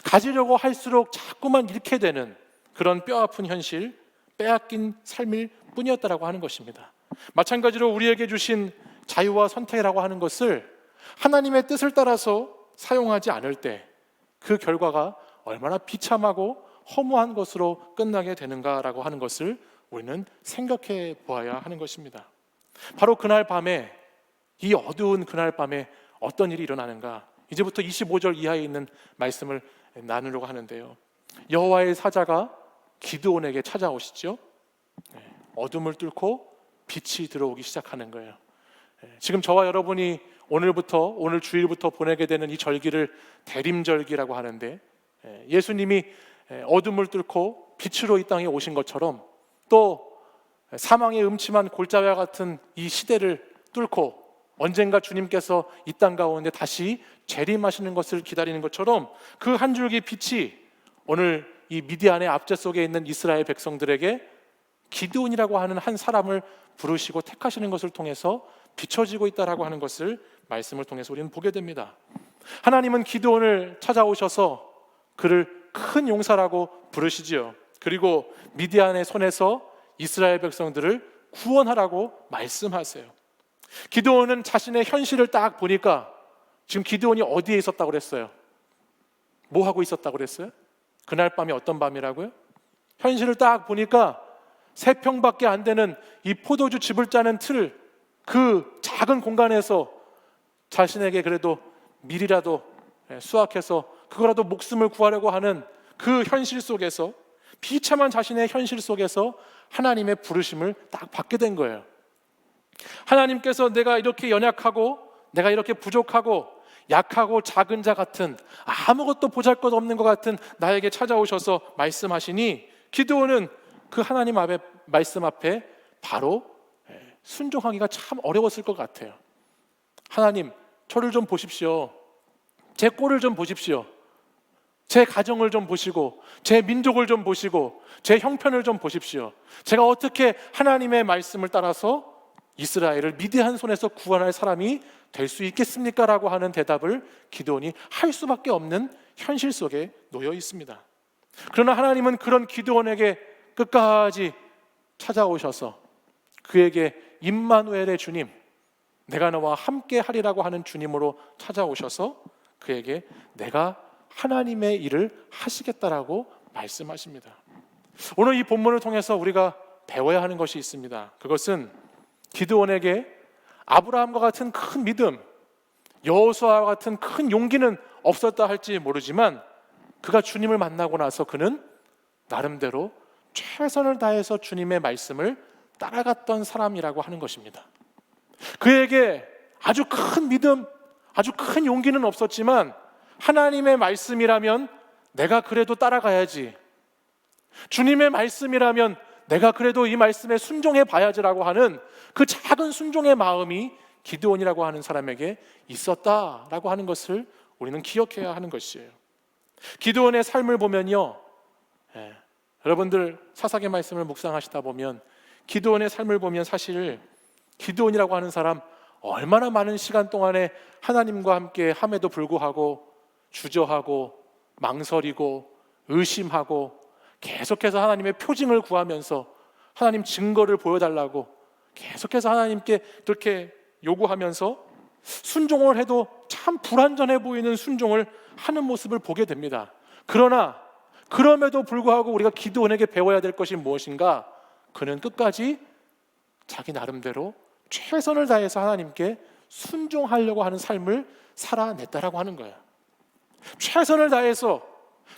가지려고 할수록 자꾸만 잃게 되는 그런 뼈아픈 현실, 빼앗긴 삶일 뿐이었다라고 하는 것입니다. 마찬가지로 우리에게 주신 자유와 선택이라고 하는 것을 하나님의 뜻을 따라서 사용하지 않을 때 그 결과가 얼마나 비참하고 허무한 것으로 끝나게 되는가라고 하는 것을 우리는 생각해 보아야 하는 것입니다. 바로 그날 밤에, 이 어두운 그날 밤에 어떤 일이 일어나는가? 이제부터 25절 이하에 있는 말씀을 나누려고 하는데요. 여호와의 사자가 기드온에게 찾아오시죠. 어둠을 뚫고 빛이 들어오기 시작하는 거예요. 지금 저와 여러분이 오늘 주일부터 보내게 되는 이 절기를 대림절기라고 하는데, 예수님이 어둠을 뚫고 빛으로 이 땅에 오신 것처럼 또 사망의 음침한 골짜기와 같은 이 시대를 뚫고 언젠가 주님께서 이 땅 가운데 다시 재림하시는 것을 기다리는 것처럼 그 한 줄기 빛이 오늘 이 미디안의 압제 속에 있는 이스라엘 백성들에게 기드온이라고 하는 한 사람을 부르시고 택하시는 것을 통해서 비춰지고 있다라고 하는 것을 말씀을 통해서 우리는 보게 됩니다. 하나님은 기드온을 찾아오셔서 그를 큰 용사라고 부르시지요. 그리고 미디안의 손에서 이스라엘 백성들을 구원하라고 말씀하세요. 기드온은 자신의 현실을 딱 보니까, 지금 기드온이 어디에 있었다고 그랬어요? 뭐 하고 있었다고 그랬어요? 그날 밤이 어떤 밤이라고요? 현실을 딱 보니까 3평밖에 안 되는 이 포도주 즙을 짜는 틀, 그 작은 공간에서 자신에게 그래도 밀이라도 수확해서 그거라도 목숨을 구하려고 하는 그 현실 속에서, 비참한 자신의 현실 속에서 하나님의 부르심을 딱 받게 된 거예요. 하나님께서 내가 이렇게 연약하고 내가 이렇게 부족하고 약하고 작은 자 같은, 아무것도 보잘것없는 것 같은 나에게 찾아오셔서 말씀하시니, 기드온은 그 하나님 앞에, 말씀 앞에 바로 순종하기가 참 어려웠을 것 같아요. 하나님, 저를 좀 보십시오. 제 꼴을 좀 보십시오. 제 가정을 좀 보시고 제 민족을 좀 보시고 제 형편을 좀 보십시오. 제가 어떻게 하나님의 말씀을 따라서 이스라엘을 미디안 손에서 구원할 사람이 될 수 있겠습니까? 라고 하는 대답을 기드온이 할 수밖에 없는 현실 속에 놓여 있습니다. 그러나 하나님은 그런 기드온에게 끝까지 찾아오셔서 그에게 임마누엘의 주님, 내가 너와 함께 하리라고 하는 주님으로 찾아오셔서 그에게 내가 하나님의 일을 하시겠다라고 말씀하십니다. 오늘 이 본문을 통해서 우리가 배워야 하는 것이 있습니다. 그것은 기드온에게 아브라함과 같은 큰 믿음, 여호수아와 같은 큰 용기는 없었다 할지 모르지만, 그가 주님을 만나고 나서 그는 나름대로 최선을 다해서 주님의 말씀을 따라갔던 사람이라고 하는 것입니다. 그에게 아주 큰 믿음, 아주 큰 용기는 없었지만 하나님의 말씀이라면 내가 그래도 따라가야지, 주님의 말씀이라면 내가 그래도 이 말씀에 순종해 봐야지라고 하는 그 작은 순종의 마음이 기드온이라고 하는 사람에게 있었다라고 하는 것을 우리는 기억해야 하는 것이에요. 기드온의 삶을 보면요, 여러분들 사사기 말씀을 묵상하시다 보면 기드온의 삶을 보면 사실 기드온이라고 하는 사람 얼마나 많은 시간 동안에 하나님과 함께 함에도 불구하고 주저하고 망설이고 의심하고 계속해서 하나님의 표징을 구하면서 하나님 증거를 보여달라고 계속해서 하나님께 그렇게 요구하면서 순종을 해도 참 불완전해 보이는 순종을 하는 모습을 보게 됩니다. 그러나 그럼에도 불구하고 우리가 기드온에게 배워야 될 것이 무엇인가? 그는 끝까지 자기 나름대로 최선을 다해서 하나님께 순종하려고 하는 삶을 살아냈다라고 하는 거예요. 최선을 다해서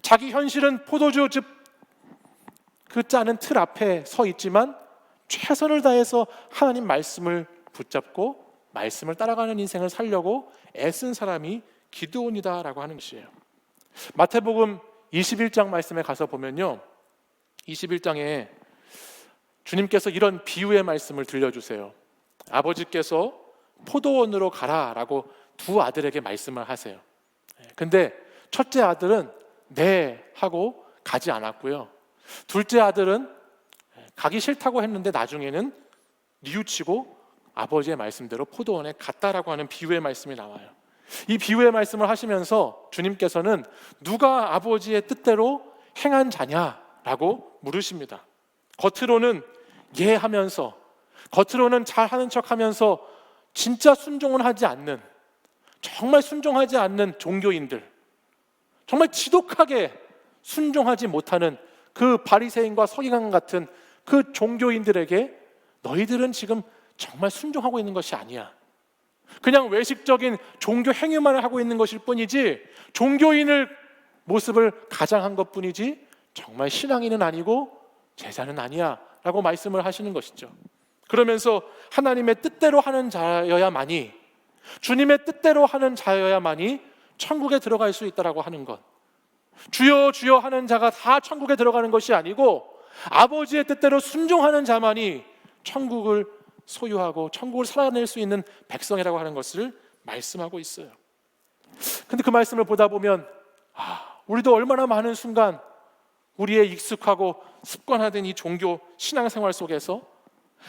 자기 현실은 포도주즙 그 짜는 틀 앞에 서 있지만 최선을 다해서 하나님 말씀을 붙잡고 말씀을 따라가는 인생을 살려고 애쓴 사람이 기드온이다라고 하는 것이에요. 마태복음 21장 말씀에 가서 보면요, 21장에 주님께서 이런 비유의 말씀을 들려주세요. 아버지께서 포도원으로 가라라고 두 아들에게 말씀을 하세요. 근데 첫째 아들은 네 하고 가지 않았고요, 둘째 아들은 가기 싫다고 했는데 나중에는 뉘우치고 아버지의 말씀대로 포도원에 갔다라고 하는 비유의 말씀이 나와요. 이 비유의 말씀을 하시면서 주님께서는 누가 아버지의 뜻대로 행한 자냐라고 물으십니다. 겉으로는 예 하면서, 겉으로는 잘하는 척하면서 진짜 순종을 하지 않는, 정말 순종하지 않는 종교인들, 정말 지독하게 순종하지 못하는 그 바리새인과 서기관 같은 그 종교인들에게 너희들은 지금 정말 순종하고 있는 것이 아니야, 그냥 외식적인 종교 행위만 하고 있는 것일 뿐이지 종교인을 모습을 가장한 것뿐이지 정말 신앙인은 아니고 제자는 아니야 라고 말씀을 하시는 것이죠. 그러면서 하나님의 뜻대로 하는 자여야만이, 주님의 뜻대로 하는 자여야만이 천국에 들어갈 수 있다라고 하는 것, 주여 주여 하는 자가 다 천국에 들어가는 것이 아니고 아버지의 뜻대로 순종하는 자만이 천국을 소유하고 천국을 살아낼 수 있는 백성이라고 하는 것을 말씀하고 있어요. 근데 그 말씀을 보다 보면 우리도 얼마나 많은 순간 우리의 익숙하고 습관화된 이 종교 신앙생활 속에서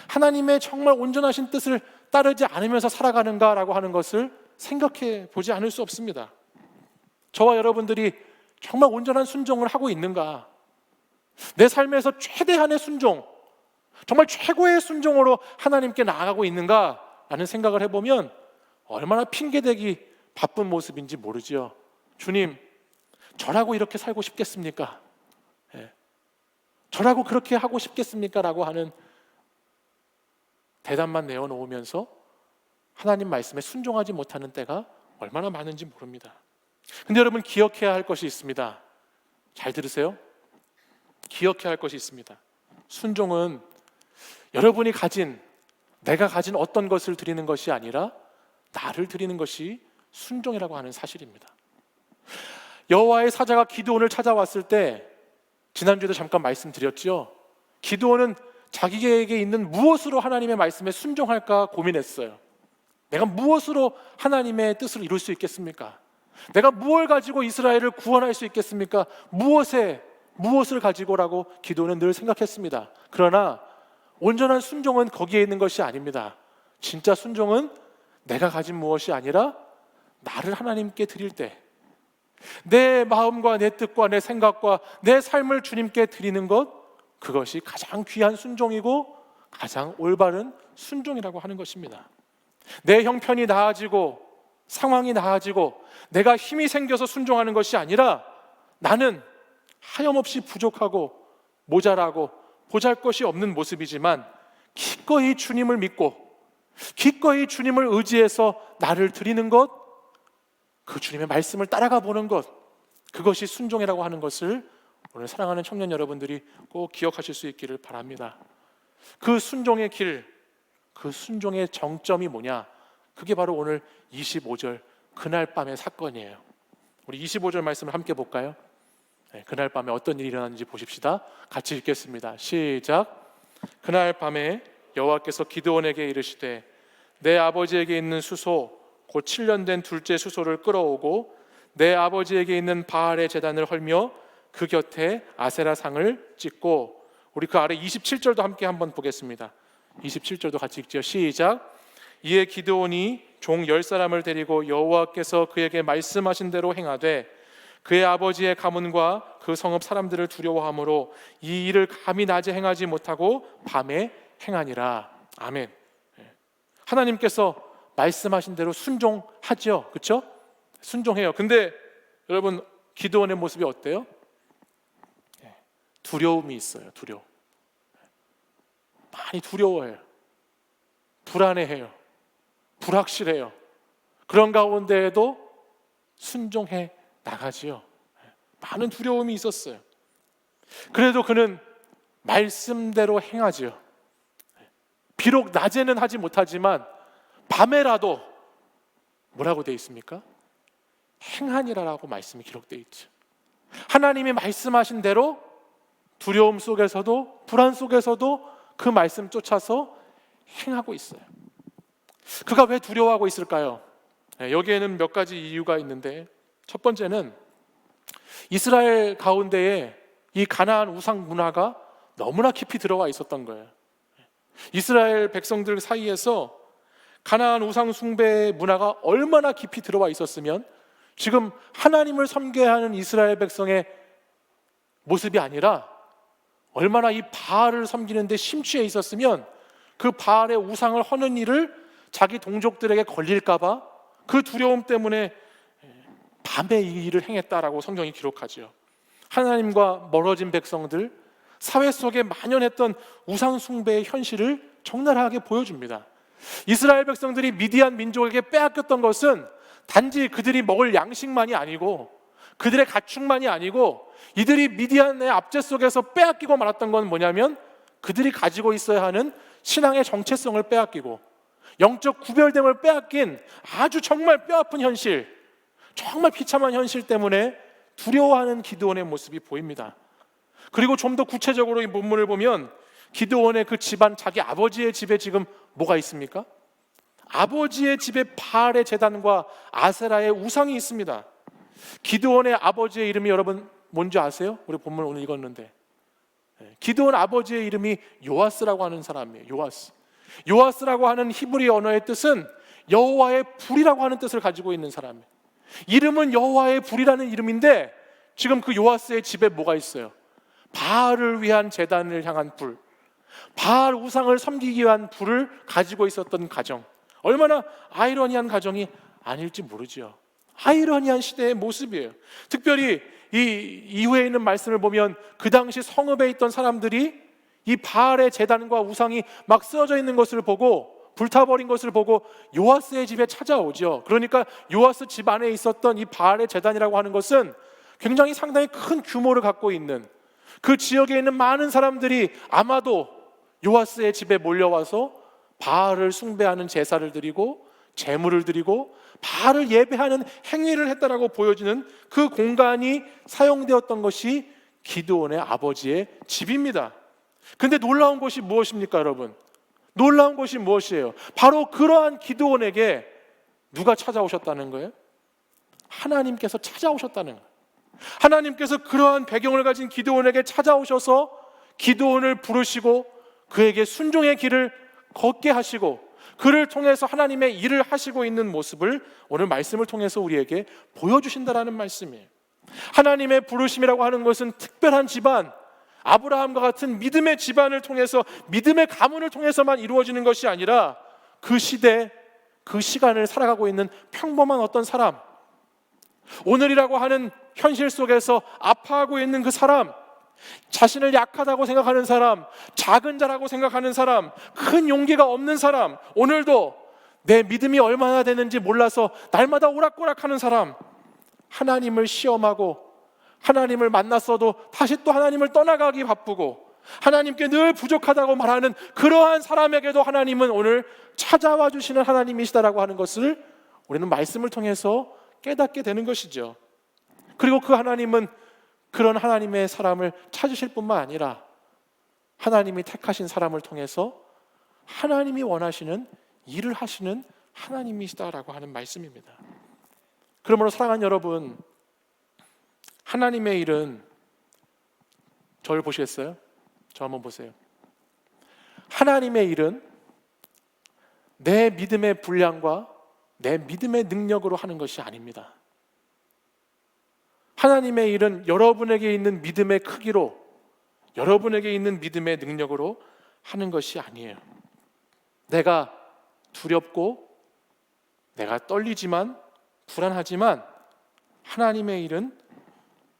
하나님의 정말 온전하신 뜻을 따르지 않으면서 살아가는가라고 하는 것을 생각해 보지 않을 수 없습니다. 저와 여러분들이 정말 온전한 순종을 하고 있는가? 내 삶에서 최대한의 순종, 정말 최고의 순종으로 하나님께 나아가고 있는가라는 생각을 해보면 얼마나 핑계대기 바쁜 모습인지 모르지요. 주님, 저라고 이렇게 살고 싶겠습니까? 저라고 그렇게 하고 싶겠습니까? 라고 하는 대답만 내어놓으면서 하나님 말씀에 순종하지 못하는 때가 얼마나 많은지 모릅니다. 근데 여러분, 기억해야 할 것이 있습니다. 잘 들으세요. 기억해야 할 것이 있습니다. 순종은 여러분이 가진, 내가 가진 어떤 것을 드리는 것이 아니라 나를 드리는 것이 순종이라고 하는 사실입니다. 여호와의 사자가 기드온을 찾아왔을 때, 지난주에도 잠깐 말씀드렸죠. 기드온은 자기에게 있는 무엇으로 하나님의 말씀에 순종할까 고민했어요. 내가 무엇으로 하나님의 뜻을 이룰 수 있겠습니까? 내가 무엇을 가지고 이스라엘을 구원할 수 있겠습니까? 무엇을 가지고라고 기드온은 늘 생각했습니다. 그러나 온전한 순종은 거기에 있는 것이 아닙니다. 진짜 순종은 내가 가진 무엇이 아니라 나를 하나님께 드릴 때, 내 마음과 내 뜻과 내 생각과 내 삶을 주님께 드리는 것, 그것이 가장 귀한 순종이고 가장 올바른 순종이라고 하는 것입니다. 내 형편이 나아지고 상황이 나아지고 내가 힘이 생겨서 순종하는 것이 아니라 나는 하염없이 부족하고 모자라고 보잘것이 없는 모습이지만 기꺼이 주님을 믿고 기꺼이 주님을 의지해서 나를 드리는 것, 그 주님의 말씀을 따라가 보는 것, 그것이 순종이라고 하는 것을 오늘 사랑하는 청년 여러분들이 꼭 기억하실 수 있기를 바랍니다. 그 순종의 길, 그 순종의 정점이 뭐냐? 그게 바로 오늘 25절 그날 밤의 사건이에요. 우리 25절 말씀을 함께 볼까요? 그날 밤에 어떤 일이 일어났는지 보십시다. 같이 읽겠습니다. 시작. 그날 밤에 여호와께서 기드온에게 이르시되 내 아버지에게 있는 수소 곧 7년 된 둘째 수소를 끌어오고 내 아버지에게 있는 바알의 제단을 헐며 그 곁에 아세라 상을 찍고, 우리 그 아래 27절도 함께 한번 보겠습니다. 27절도 같이 읽지요. 시작. 이에 기드온이 종 10사람을 데리고 여호와께서 그에게 말씀하신 대로 행하되 그의 아버지의 가문과 그 성읍 사람들을 두려워하므로 이 일을 감히 낮에 행하지 못하고 밤에 행하니라. 아멘. 하나님께서 말씀하신 대로 순종하죠. 그렇죠? 순종해요. 근데 여러분, 기드온의 모습이 어때요? 두려움이 있어요. 두려움. 많이 두려워해요. 불안해해요. 불확실해요. 그런 가운데에도 순종해 나가지요. 많은 두려움이 있었어요. 그래도 그는 말씀대로 행하지요. 비록 낮에는 하지 못하지만 밤에라도 뭐라고 되어 있습니까? 행하니라라고 말씀이 기록되어 있죠. 하나님이 말씀하신 대로 두려움 속에서도 불안 속에서도 그 말씀 쫓아서 행하고 있어요. 그가 왜 두려워하고 있을까요? 여기에는 몇 가지 이유가 있는데, 첫 번째는 이스라엘 가운데에 이 가나안 우상 문화가 너무나 깊이 들어와 있었던 거예요. 이스라엘 백성들 사이에서 가나안 우상 숭배 문화가 얼마나 깊이 들어와 있었으면 지금 하나님을 섬겨야 하는 이스라엘 백성의 모습이 아니라 얼마나 이 바알을 섬기는 데 심취해 있었으면 그 바알의 우상을 허는 일을 자기 동족들에게 걸릴까 봐 그 두려움 때문에 밤에 이 일을 행했다라고 성경이 기록하죠. 하나님과 멀어진 백성들, 사회 속에 만연했던 우상 숭배의 현실을 적나라하게 보여줍니다. 이스라엘 백성들이 미디안 민족에게 빼앗겼던 것은 단지 그들이 먹을 양식만이 아니고 그들의 가축만이 아니고 이들이 미디안의 압제 속에서 빼앗기고 말았던 건 뭐냐면 그들이 가지고 있어야 하는 신앙의 정체성을 빼앗기고 영적 구별됨을 빼앗긴 아주 정말 뼈아픈 현실, 정말 비참한 현실 때문에 두려워하는 기드온의 모습이 보입니다. 그리고 좀 더 구체적으로 이 본문을 보면 기드온의 그 집안, 자기 아버지의 집에 지금 뭐가 있습니까? 아버지의 집에 바알의 제단과 아세라의 우상이 있습니다. 기드온의 아버지의 이름이 여러분 뭔지 아세요? 우리 본문 오늘 읽었는데 기드온 아버지의 이름이 요아스라고 하는 사람이에요. 요아스라고 하는 히브리 언어의 뜻은 여호와의 불이라고 하는 뜻을 가지고 있는 사람이에요. 이름은 여호와의 불이라는 이름인데 지금 그 요아스의 집에 뭐가 있어요? 바알을 위한 제단을 향한 불, 바알 우상을 섬기기 위한 불을 가지고 있었던 가정, 얼마나 아이러니한 가정이 아닐지 모르죠. 아이러니한 시대의 모습이에요. 특별히 이 이후에 있는 말씀을 보면 그 당시 성읍에 있던 사람들이 이 바알의 제단과 우상이 막 쓰러져 있는 것을 보고, 불타버린 것을 보고 요아스의 집에 찾아오죠. 그러니까 요아스 집 안에 있었던 이 바알의 제단이라고 하는 것은 굉장히 상당히 큰 규모를 갖고 있는, 그 지역에 있는 많은 사람들이 아마도 요아스의 집에 몰려와서 바알을 숭배하는 제사를 드리고 제물을 드리고 바알을 예배하는 행위를 했다라고 보여지는 그 공간이 사용되었던 것이 기드온의 아버지의 집입니다. 근데 놀라운 것이 무엇입니까, 여러분? 놀라운 것이 무엇이에요? 바로 그러한 기드온에게 누가 찾아오셨다는 거예요? 하나님께서 찾아오셨다는 거예요. 하나님께서 그러한 배경을 가진 기드온에게 찾아오셔서 기드온을 부르시고 그에게 순종의 길을 걷게 하시고 그를 통해서 하나님의 일을 하시고 있는 모습을 오늘 말씀을 통해서 우리에게 보여주신다라는 말씀이에요. 하나님의 부르심이라고 하는 것은 특별한 집안, 아브라함과 같은 믿음의 집안을 통해서, 믿음의 가문을 통해서만 이루어지는 것이 아니라 그 시대, 그 시간을 살아가고 있는 평범한 어떤 사람, 오늘이라고 하는 현실 속에서 아파하고 있는 그 사람, 자신을 약하다고 생각하는 사람, 작은 자라고 생각하는 사람, 큰 용기가 없는 사람, 오늘도 내 믿음이 얼마나 되는지 몰라서 날마다 오락가락하는 사람, 하나님을 시험하고 하나님을 만났어도 다시 또 하나님을 떠나가기 바쁘고 하나님께 늘 부족하다고 말하는 그러한 사람에게도 하나님은 오늘 찾아와 주시는 하나님이시다라고 하는 것을 우리는 말씀을 통해서 깨닫게 되는 것이죠. 그리고 그 하나님은 그런 하나님의 사람을 찾으실 뿐만 아니라 하나님이 택하신 사람을 통해서 하나님이 원하시는 일을 하시는 하나님이시다라고 하는 말씀입니다. 그러므로 사랑하는 여러분, 하나님의 일은, 저를 보시겠어요? 저 한번 보세요. 하나님의 일은 내 믿음의 분량과 내 믿음의 능력으로 하는 것이 아닙니다. 하나님의 일은 여러분에게 있는 믿음의 크기로, 여러분에게 있는 믿음의 능력으로 하는 것이 아니에요. 내가 두렵고 내가 떨리지만 불안하지만 하나님의 일은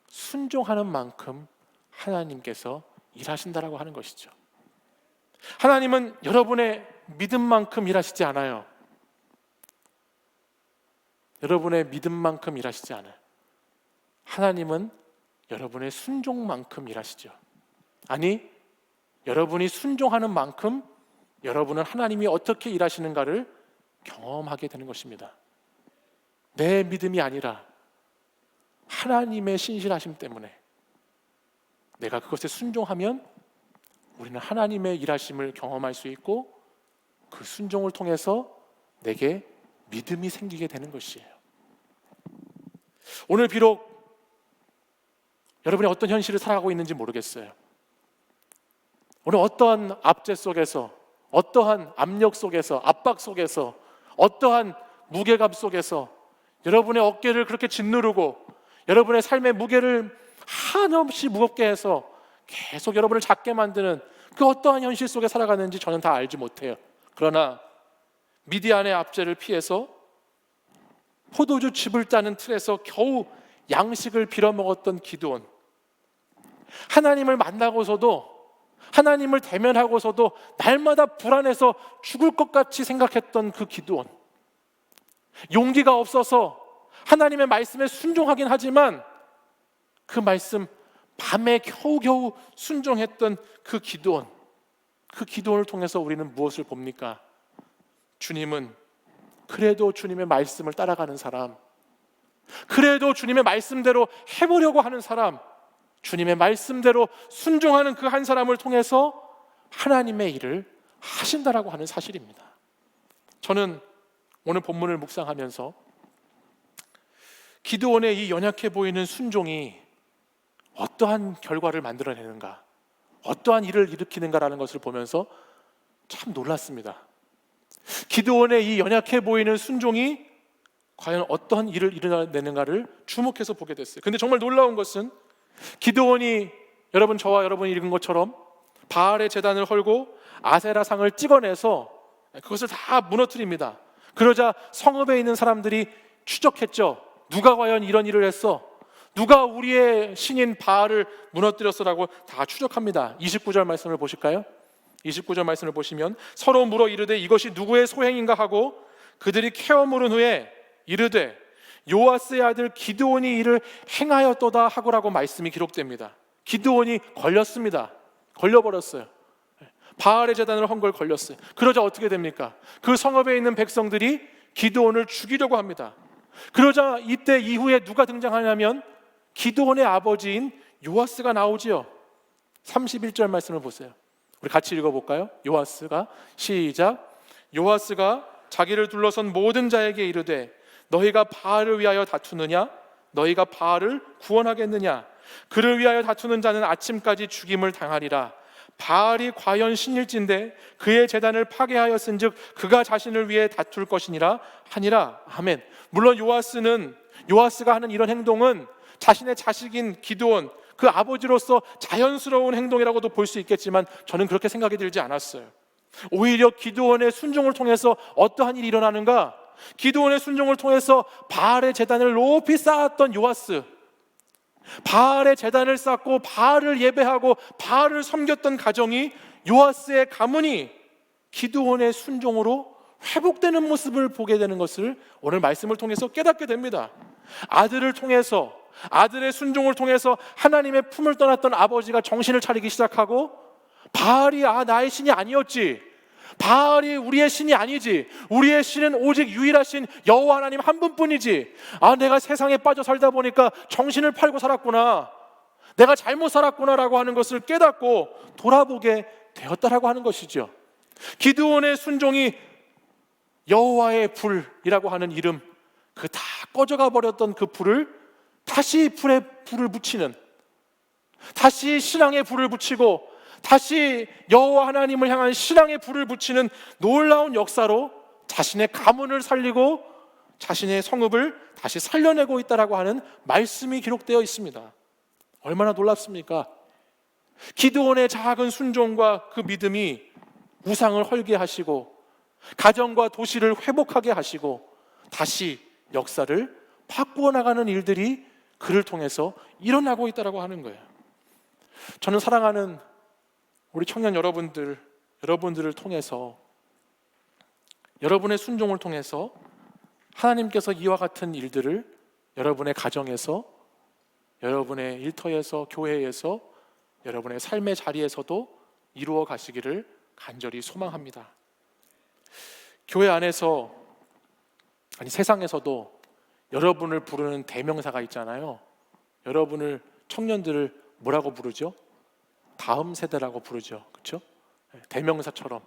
순종하는 만큼 하나님께서 일하신다라고 하는 것이죠. 하나님은 여러분의 믿음만큼 일하시지 않아요. 여러분의 믿음만큼 일하시지 않아요. 하나님은 여러분의 순종만큼 일하시죠. 아니, 여러분이 순종하는 만큼 여러분은 하나님이 어떻게 일하시는가를 경험하게 되는 것입니다. 내 믿음이 아니라 하나님의 신실하심 때문에 내가 그것에 순종하면 우리는 하나님의 일하심을 경험할 수 있고 그 순종을 통해서 내게 믿음이 생기게 되는 것이에요. 오늘 비록 여러분이 어떤 현실을 살아가고 있는지 모르겠어요. 오늘 어떠한 압제 속에서, 어떠한 압력 속에서, 압박 속에서, 어떠한 무게감 속에서 여러분의 어깨를 그렇게 짓누르고 여러분의 삶의 무게를 한없이 무겁게 해서 계속 여러분을 작게 만드는 그 어떠한 현실 속에 살아가는지 저는 다 알지 못해요. 그러나 미디안의 압제를 피해서 포도주 즙을 짜는 틀에서 겨우 양식을 빌어먹었던 기드온, 하나님을 만나고서도, 하나님을 대면하고서도 날마다 불안해서 죽을 것 같이 생각했던 그 기드온, 용기가 없어서 하나님의 말씀에 순종하긴 하지만 그 말씀 밤에 겨우겨우 순종했던 그 기드온을 통해서 우리는 무엇을 봅니까? 주님은 그래도 주님의 말씀을 따라가는 사람, 그래도 주님의 말씀대로 해보려고 하는 사람, 주님의 말씀대로 순종하는 그 한 사람을 통해서 하나님의 일을 하신다라고 하는 사실입니다. 저는 오늘 본문을 묵상하면서 기드온의 이 연약해 보이는 순종이 어떠한 결과를 만들어내는가, 어떠한 일을 일으키는가라는 것을 보면서 참 놀랐습니다. 기드온의 이 연약해 보이는 순종이 과연 어떠한 일을 일어내는가를 주목해서 보게 됐어요. 근데 정말 놀라운 것은 기드온이, 여러분, 저와 여러분이 읽은 것처럼 바알의 제단을 헐고 아세라상을 찍어내서 그것을 다 무너뜨립니다. 그러자 성읍에 있는 사람들이 추적했죠. 누가 과연 이런 일을 했어? 누가 우리의 신인 바알을 무너뜨렸어라고 다 추적합니다. 29절 말씀을 보실까요? 29절 말씀을 보시면 서로 물어 이르되 이것이 누구의 소행인가 하고 그들이 캐어 물은 후에 이르되 요아스의 아들 기드온이 이를 행하였도다 하고라고 말씀이 기록됩니다. 기드온이 걸렸습니다. 걸려버렸어요. 바알의 제단을 헌 걸 걸렸어요. 그러자 어떻게 됩니까? 그 성읍에 있는 백성들이 기드온을 죽이려고 합니다. 그러자 이때 이후에 누가 등장하냐면 기드온의 아버지인 요아스가 나오지요. 31절 말씀을 보세요. 우리 같이 읽어볼까요? 요아스가, 시작. 요아스가 자기를 둘러선 모든 자에게 이르되 너희가 바알을 위하여 다투느냐? 너희가 바알을 구원하겠느냐? 그를 위하여 다투는 자는 아침까지 죽임을 당하리라. 바알이 과연 신일진데 그의 제단을 파괴하였은즉 그가 자신을 위해 다툴 것이니라 하니라. 아멘. 물론 요아스가 하는 이런 행동은 자신의 자식인 기드온, 그 아버지로서 자연스러운 행동이라고도 볼 수 있겠지만 저는 그렇게 생각이 들지 않았어요. 오히려 기드온의 순종을 통해서 어떠한 일이 일어나는가? 기드온의 순종을 통해서 바알의 제단을 높이 쌓았던 요아스, 바알의 제단을 쌓고 바알을 예배하고 바알을 섬겼던 가정이, 요아스의 가문이 기드온의 순종으로 회복되는 모습을 보게 되는 것을 오늘 말씀을 통해서 깨닫게 됩니다. 아들을 통해서, 아들의 순종을 통해서 하나님의 품을 떠났던 아버지가 정신을 차리기 시작하고 바알이 나의 신이 아니었지, 바알이 우리의 신이 아니지, 우리의 신은 오직 유일하신 여호와 하나님 한 분뿐이지, 내가 세상에 빠져 살다 보니까 정신을 팔고 살았구나, 내가 잘못 살았구나라고 하는 것을 깨닫고 돌아보게 되었다라고 하는 것이죠. 기드온의 순종이 여호와의 불이라고 하는 이름, 그 다 꺼져가 버렸던 그 불을 다시 불에 불을 붙이는, 다시 신앙의 불을 붙이고 다시 여호와 하나님을 향한 신앙의 불을 붙이는 놀라운 역사로 자신의 가문을 살리고 자신의 성읍을 다시 살려내고 있다라고 하는 말씀이 기록되어 있습니다. 얼마나 놀랍습니까? 기드온의 작은 순종과 그 믿음이 우상을 헐게 하시고 가정과 도시를 회복하게 하시고 다시 역사를 바꾸어 나가는 일들이 그를 통해서 일어나고 있다라고 하는 거예요. 저는 사랑하는 우리 청년 여러분들을 통해서, 여러분의 순종을 통해서 하나님께서 이와 같은 일들을 여러분의 가정에서, 여러분의 일터에서, 교회에서, 여러분의 삶의 자리에서도 이루어 가시기를 간절히 소망합니다. 교회 안에서, 아니 세상에서도 여러분을 부르는 대명사가 있잖아요. 여러분을, 청년들을 뭐라고 부르죠? 다음 세대라고 부르죠. 그렇죠? 대명사처럼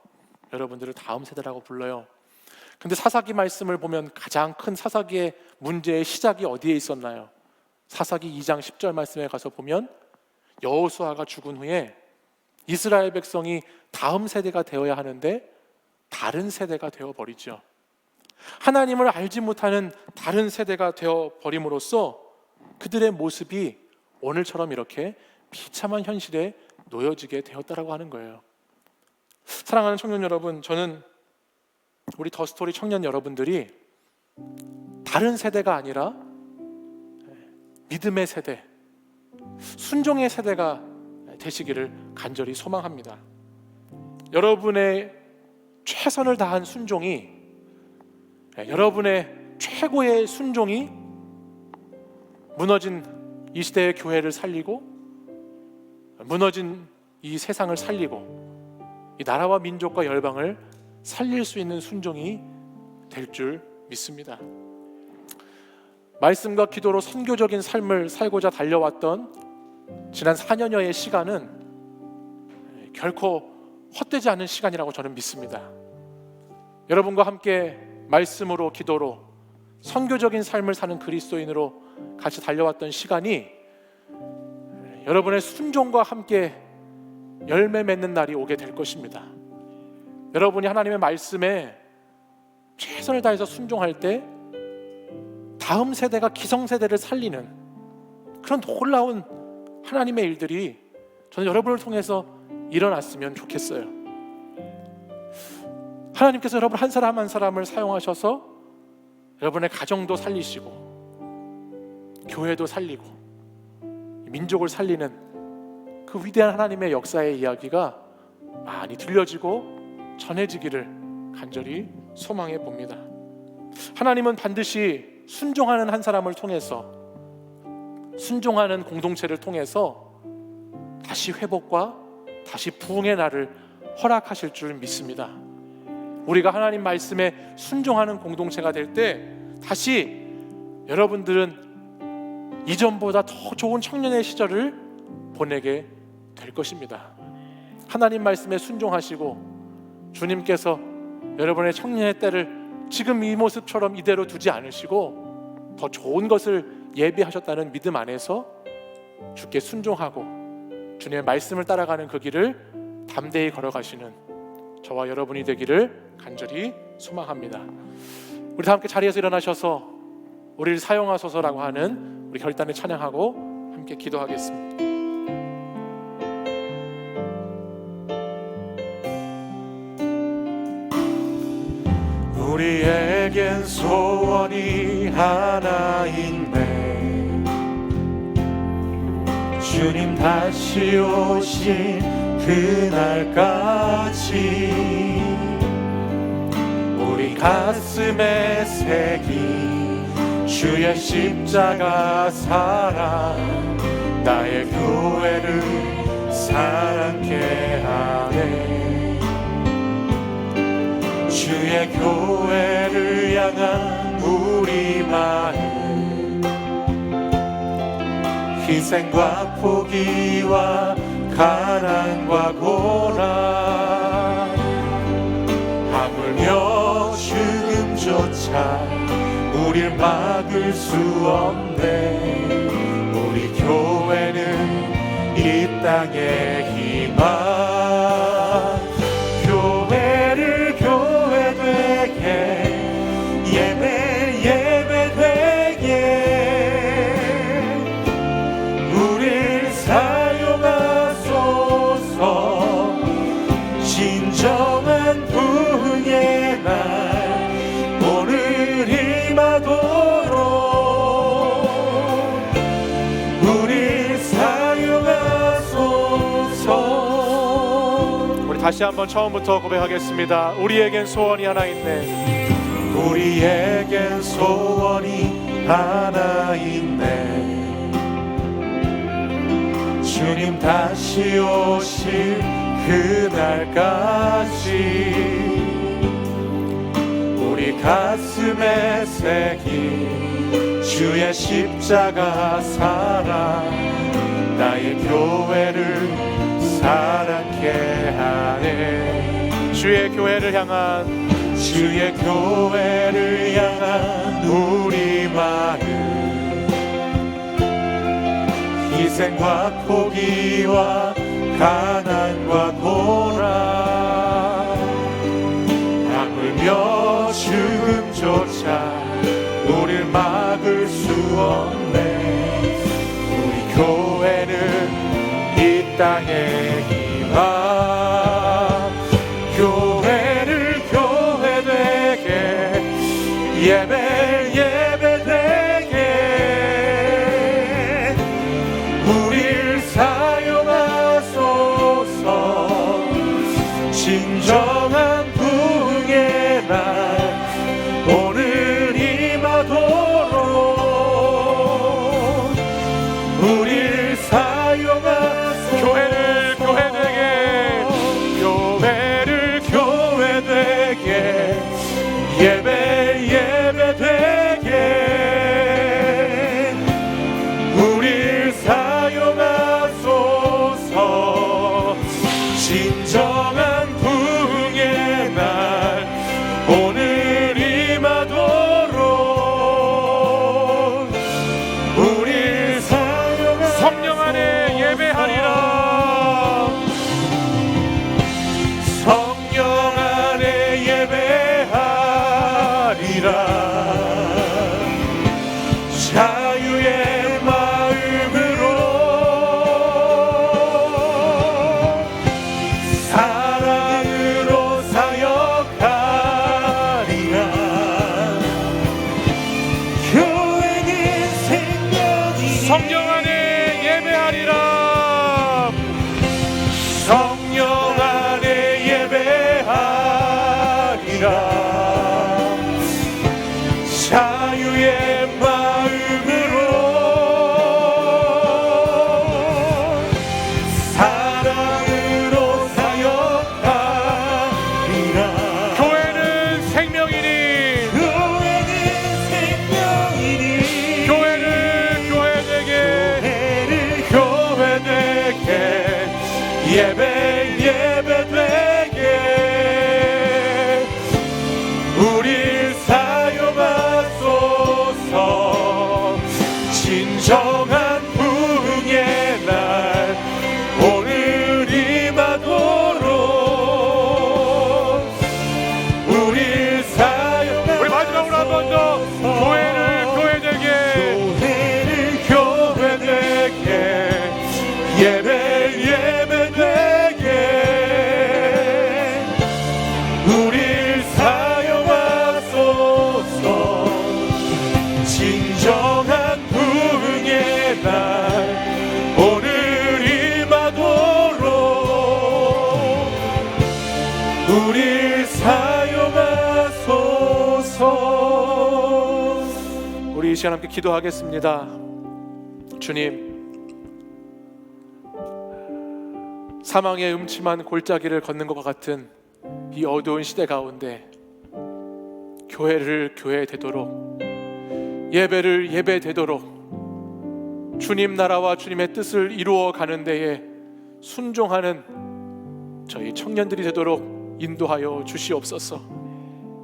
여러분들을 다음 세대라고 불러요. 근데 사사기 말씀을 보면 가장 큰 사사기의 문제의 시작이 어디에 있었나요? 사사기 2장 10절 말씀에 가서 보면 여호수아가 죽은 후에 이스라엘 백성이 다음 세대가 되어야 하는데 다른 세대가 되어버리죠. 하나님을 알지 못하는 다른 세대가 되어버림으로써 그들의 모습이 오늘처럼 이렇게 비참한 현실에 놓여지게 되었다라고 하는 거예요. 사랑하는 청년 여러분, 저는 우리 더스토리 청년 여러분들이 다른 세대가 아니라 믿음의 세대, 순종의 세대가 되시기를 간절히 소망합니다. 여러분의 최선을 다한 순종이, 여러분의 최고의 순종이 무너진 이 시대의 교회를 살리고 무너진 이 세상을 살리고 이 나라와 민족과 열방을 살릴 수 있는 순종이 될 줄 믿습니다. 말씀과 기도로 선교적인 삶을 살고자 달려왔던 지난 4년여의 시간은 결코 헛되지 않은 시간이라고 저는 믿습니다. 여러분과 함께 말씀으로, 기도로 선교적인 삶을 사는 그리스도인으로 같이 달려왔던 시간이 여러분의 순종과 함께 열매 맺는 날이 오게 될 것입니다. 여러분이 하나님의 말씀에 최선을 다해서 순종할 때 다음 세대가 기성세대를 살리는 그런 놀라운 하나님의 일들이 저는 여러분을 통해서 일어났으면 좋겠어요. 하나님께서 여러분 한 사람 한 사람을 사용하셔서 여러분의 가정도 살리시고 교회도 살리고 민족을 살리는 그 위대한 하나님의 역사의 이야기가 많이 들려지고 전해지기를 간절히 소망해 봅니다. 하나님은 반드시 순종하는 한 사람을 통해서, 순종하는 공동체를 통해서 다시 회복과 다시 부흥의 날을 허락하실 줄 믿습니다. 우리가 하나님 말씀에 순종하는 공동체가 될 때 다시 여러분들은 이전보다 더 좋은 청년의 시절을 보내게 될 것입니다. 하나님 말씀에 순종하시고 주님께서 여러분의 청년의 때를 지금 이 모습처럼 이대로 두지 않으시고 더 좋은 것을 예비하셨다는 믿음 안에서 주께 순종하고 주님의 말씀을 따라가는 그 길을 담대히 걸어가시는 저와 여러분이 되기를 간절히 소망합니다. 우리 다 함께 자리에서 일어나셔서 우리를 사용하소서라고 하는 우리 결단을 찬양하고 함께 기도하겠습니다. 우리에겐 소원이 하나인데 주님 다시 오신 그날까지 우리 가슴에 새긴 주의 십자가 사랑 나의 교회를 사랑케 하네. 주의 교회를 향한 우리 마음 희생과 포기와 가난과 고난 하물며 죽음조차 우릴 막을 수 없네. 우리 교회는 이 땅의 희망 교회를 교회 되게 예배 다시 한번 처음부터 고백하겠습니다. 우리에겐 소원이 하나 있네. 우리에겐 소원이 하나 있네. 주님 다시 오실 그날까지 우리 가슴에 새긴 주의 십자가 사랑 나의 교회를 사랑케 하네. 주의 교회를 향한 우리 마음 희생과 포기와 가난과 고난 악물며 죽음조차 우릴 막을 수 없네. 우리 교회는 이 땅의 희망 교회를 교회되게 예배되게 우릴 사용하소서. 진정한 부흥의 날 오늘 임하도록 우릴 사용하소서. 교회를 교회되게 예배되게 우릴 사용하소서. 진정한 부흥의 날 오늘 임하도록 우릴 사용하소서. 성령 안에 예배하리라. 성령 안에 예배하리라. 자유의 마음으로 사랑으로 사역하리라. 교회는 생명이니 성령 안에 예배하리라. 성령 안에 예배하리라. 자유의 마음으로 사랑으로 사역하리라. 교회는 생명이니 교회를 교회되게 예배되게 우릴 사용하소서. 진정한 부흥의 날 오늘 임하도록 우릴 사용하소서. 우리 마지막으로 한 번 더 교회를 교회되게 예배되게 우릴 사용하소서. 진정한 부흥의 날 오늘 임하도록 우릴 사용하소서. 우리 이 시간 함께 기도하겠습니다. 주님, 사망의 음침한 골짜기를 걷는 것과 같은 이 어두운 시대 가운데 교회를 교회되도록 예배를 예배되도록 주님 나라와 주님의 뜻을 이루어 가는 데에 순종하는 저희 청년들이 되도록 인도하여 주시옵소서.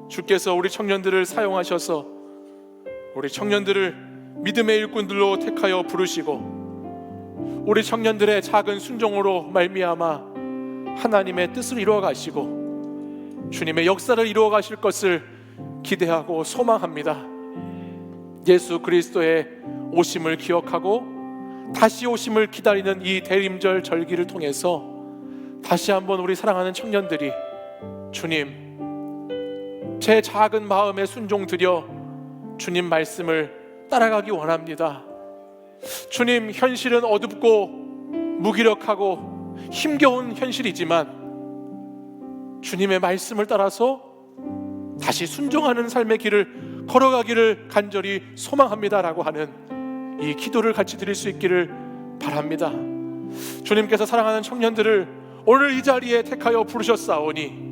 주께서 우리 청년들을 사용하셔서 우리 청년들을 믿음의 일꾼들로 택하여 부르시고 우리 청년들의 작은 순종으로 말미암아 하나님의 뜻을 이루어 가시고 주님의 역사를 이루어 가실 것을 기대하고 소망합니다. 예수 그리스도의 오심을 기억하고 다시 오심을 기다리는 이 대림절 절기를 통해서 다시 한번 우리 사랑하는 청년들이 주님, 제 작은 마음에 순종드려 주님 말씀을 따라가기 원합니다. 주님, 현실은 어둡고 무기력하고 힘겨운 현실이지만 주님의 말씀을 따라서 다시 순종하는 삶의 길을 걸어가기를 간절히 소망합니다라고 하는 이 기도를 같이 드릴 수 있기를 바랍니다. 주님께서 사랑하는 청년들을 오늘 이 자리에 택하여 부르셨사오니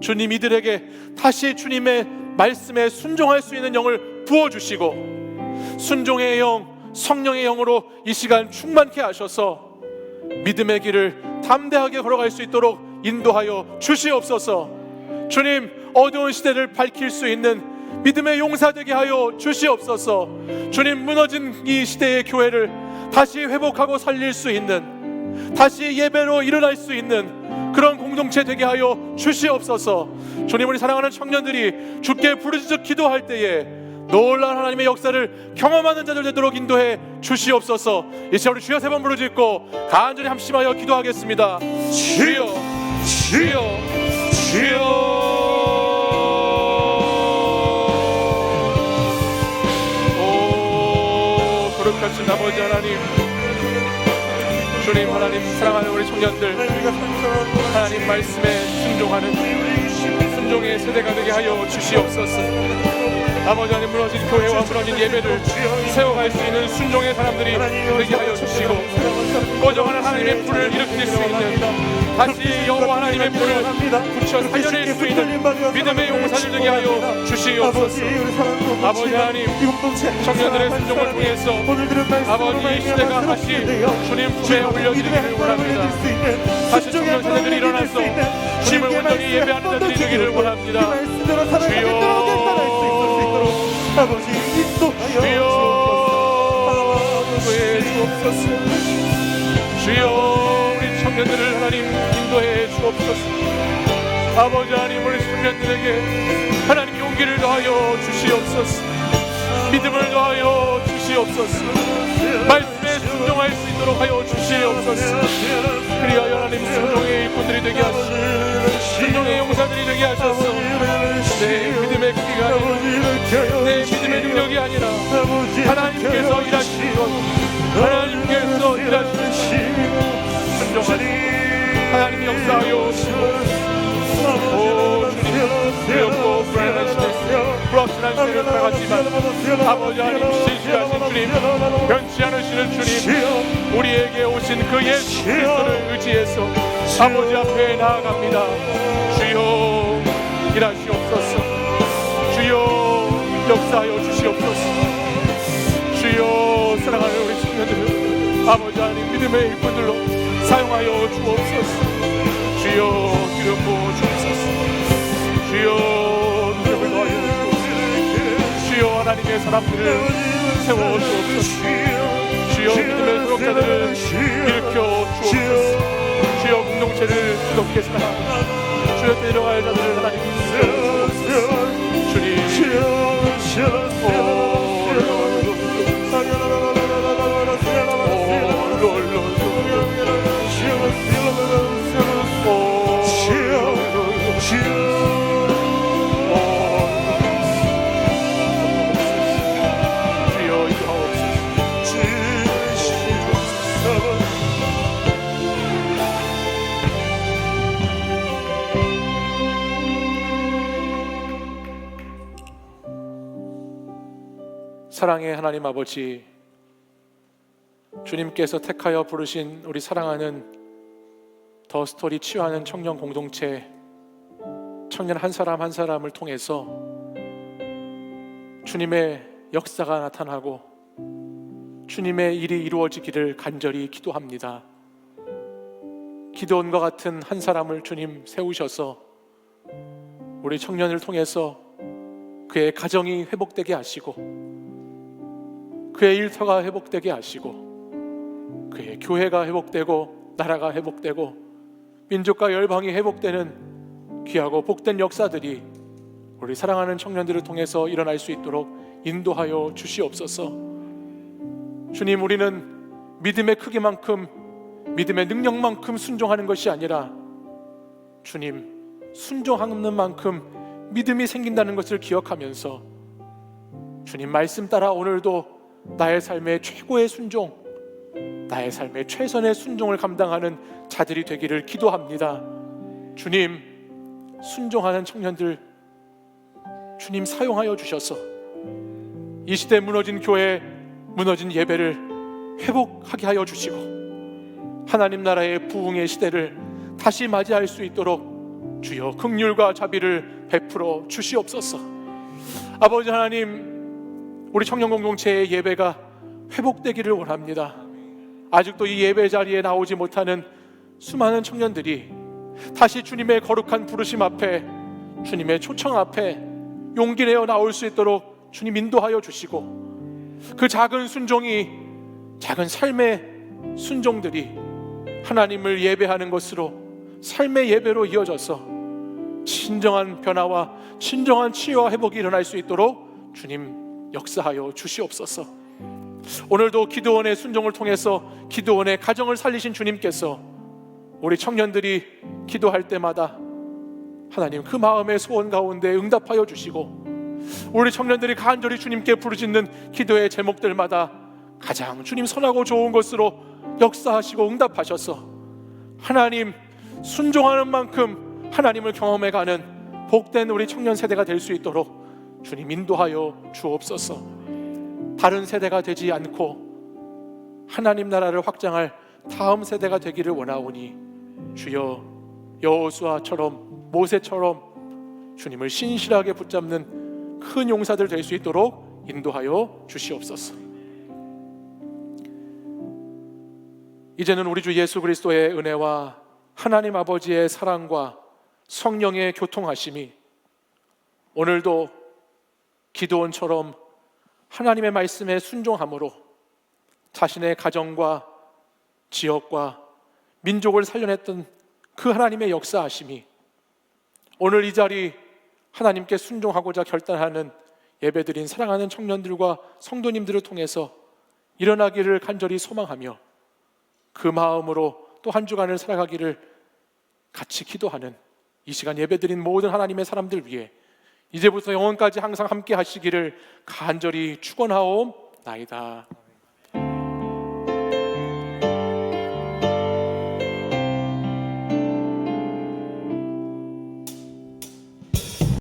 주님 이들에게 다시 주님의 말씀에 순종할 수 있는 영을 부어주시고 순종의 영, 성령의 영으로 이 시간 충만케 하셔서 믿음의 길을 담대하게 걸어갈 수 있도록 인도하여 주시옵소서. 주님, 어두운 시대를 밝힐 수 있는 믿음의 용사 되게 하여 주시옵소서. 주님, 무너진 이 시대의 교회를 다시 회복하고 살릴 수 있는, 다시 예배로 일어날 수 있는 그런 공동체 되게 하여 주시옵소서. 주님, 우리 사랑하는 청년들이 주께 부르짖어 기도할 때에 놀라운 하나님의 역사를 경험하는 자들 되도록 인도해 주시옵소서. 이제 우리 주여 세 번 부르짖고 간절히 합심하여 기도하겠습니다. 주여, 주여, 주여. 오, 거룩하신 아버지 하나님, 주님 하나님, 사랑하는 우리 청년들, 하나님 말씀에 순종하는 순종의 세대가 되게 하여 주시옵소서. 아버지 하나님, 무너진 교회와 무너진 예배를 세워갈 수 있는 순종의 사람들이 되게 하여 주시고 꺼져가는 하나님의 불을 일으킬 수 있는, 다시 여호와 하나님의 불을 붙여 살려낼 수 있는 믿음의 용사들 되게 하여 주시옵소서. 아버지 하나님, 청년들의 순종을 통해서 아버지 이 시대가 다시 주님 품에 올려지기를 원합니다. 다시 청년 세대들이 일어나서 주님을 온전히 예배하는 자들이 되기를 원합니다. 주여, 인도해 주옵소서. 주여, 우리 청년들을 하나님 인도해 주옵소서. 아버지 하나님, 우리 청년들에게 하나님 용기를 더하여 주시옵소서. 믿음을 더하여 주시옵소서. 말씀에 순종할 수 있도록 하여 주시옵소서. 그리하여 하나님 순종의 일꾼들이 되게 하시고 순종의 용사들이 되게 하셔서 내 믿음의 크기가 아니라 내 믿음의 능력이 아니라 하나님께서 일하시는 것, 하나님께서 일하시는 순종하는 하나님 역사하여 주시고, 오 주님, 두렵고 불확실한 시대를 살아갔지만 아버지 하나님, 신실하신 주님, 변치 않으시는 주님, 우리에게 오신 그 예수 그리스도를 의지해서 아버지 앞에 나아갑니다. 주여, 일하시옵소서. 주여, 역사하여 주시옵소서. 주여, 사랑하는 우리 청년들을 아버지 하나님 믿음의 일꾼들로 사용하여 주옵소서. 주여, 기름 부어 주옵소서. 주여, 능력을 더하여 주옵소서. 주여, 하나님의 사람들을 세워 주옵소서. 주여, 믿음의 소속자들을 일으켜 주옵소서. 주여, 공동체를 뜨겁게 사랑하고 주여 데려갈 자들을 하나님 세워 주옵소서. 사랑의 하나님 아버지, 주님께서 택하여 부르신 우리 사랑하는 더 스토리 치유하는 청년 공동체, 청년 한 사람 한 사람을 통해서 주님의 역사가 나타나고 주님의 일이 이루어지기를 간절히 기도합니다. 기도원과 같은 한 사람을 주님 세우셔서 우리 청년을 통해서 그의 가정이 회복되게 하시고 그의 일터가 회복되게 하시고 그의 교회가 회복되고 나라가 회복되고 민족과 열방이 회복되는 귀하고 복된 역사들이 우리 사랑하는 청년들을 통해서 일어날 수 있도록 인도하여 주시옵소서. 주님, 우리는 믿음의 크기만큼 믿음의 능력만큼 순종하는 것이 아니라 주님, 순종하는 만큼 믿음이 생긴다는 것을 기억하면서 주님 말씀 따라 오늘도 나의 삶의 최고의 순종, 나의 삶의 최선의 순종을 감당하는 자들이 되기를 기도합니다. 주님, 순종하는 청년들 주님 사용하여 주셔서 이 시대 무너진 교회, 무너진 예배를 회복하게 하여 주시고 하나님 나라의 부흥의 시대를 다시 맞이할 수 있도록 주여 긍휼과 자비를 베풀어 주시옵소서. 아버지 하나님, 우리 청년 공동체의 예배가 회복되기를 원합니다. 아직도 이 예배 자리에 나오지 못하는 수많은 청년들이 다시 주님의 거룩한 부르심 앞에, 주님의 초청 앞에 용기 내어 나올 수 있도록 주님 인도하여 주시고, 그 작은 순종이, 작은 삶의 순종들이 하나님을 예배하는 것으로, 삶의 예배로 이어져서 진정한 변화와 진정한 치유와 회복이 일어날 수 있도록 주님 역사하여 주시옵소서. 오늘도 기도원의 순종을 통해서 기도원의 가정을 살리신 주님께서 우리 청년들이 기도할 때마다 하나님 그 마음의 소원 가운데 응답하여 주시고, 우리 청년들이 간절히 주님께 부르짖는 기도의 제목들마다 가장 주님 선하고 좋은 것으로 역사하시고 응답하셔서 하나님 순종하는 만큼 하나님을 경험해가는 복된 우리 청년 세대가 될 수 있도록 주님 인도하여 주옵소서. 다른 세대가 되지 않고 하나님 나라를 확장할 다음 세대가 되기를 원하오니 주여 여호수아처럼, 모세처럼 주님을 신실하게 붙잡는 큰 용사들 될 수 있도록 인도하여 주시옵소서. 이제는 우리 주 예수 그리스도의 은혜와 하나님 아버지의 사랑과 성령의 교통하심이 오늘도 기도원처럼 하나님의 말씀에 순종함으로 자신의 가정과 지역과 민족을 살려냈던 그 하나님의 역사하심이 오늘 이 자리 하나님께 순종하고자 결단하는 예배드린 사랑하는 청년들과 성도님들을 통해서 일어나기를 간절히 소망하며, 그 마음으로 또 한 주간을 살아가기를 같이 기도하는 이 시간 예배드린 모든 하나님의 사람들 위해 이제부터 영원까지 항상 함께 하시기를 간절히 축원하옵나이다.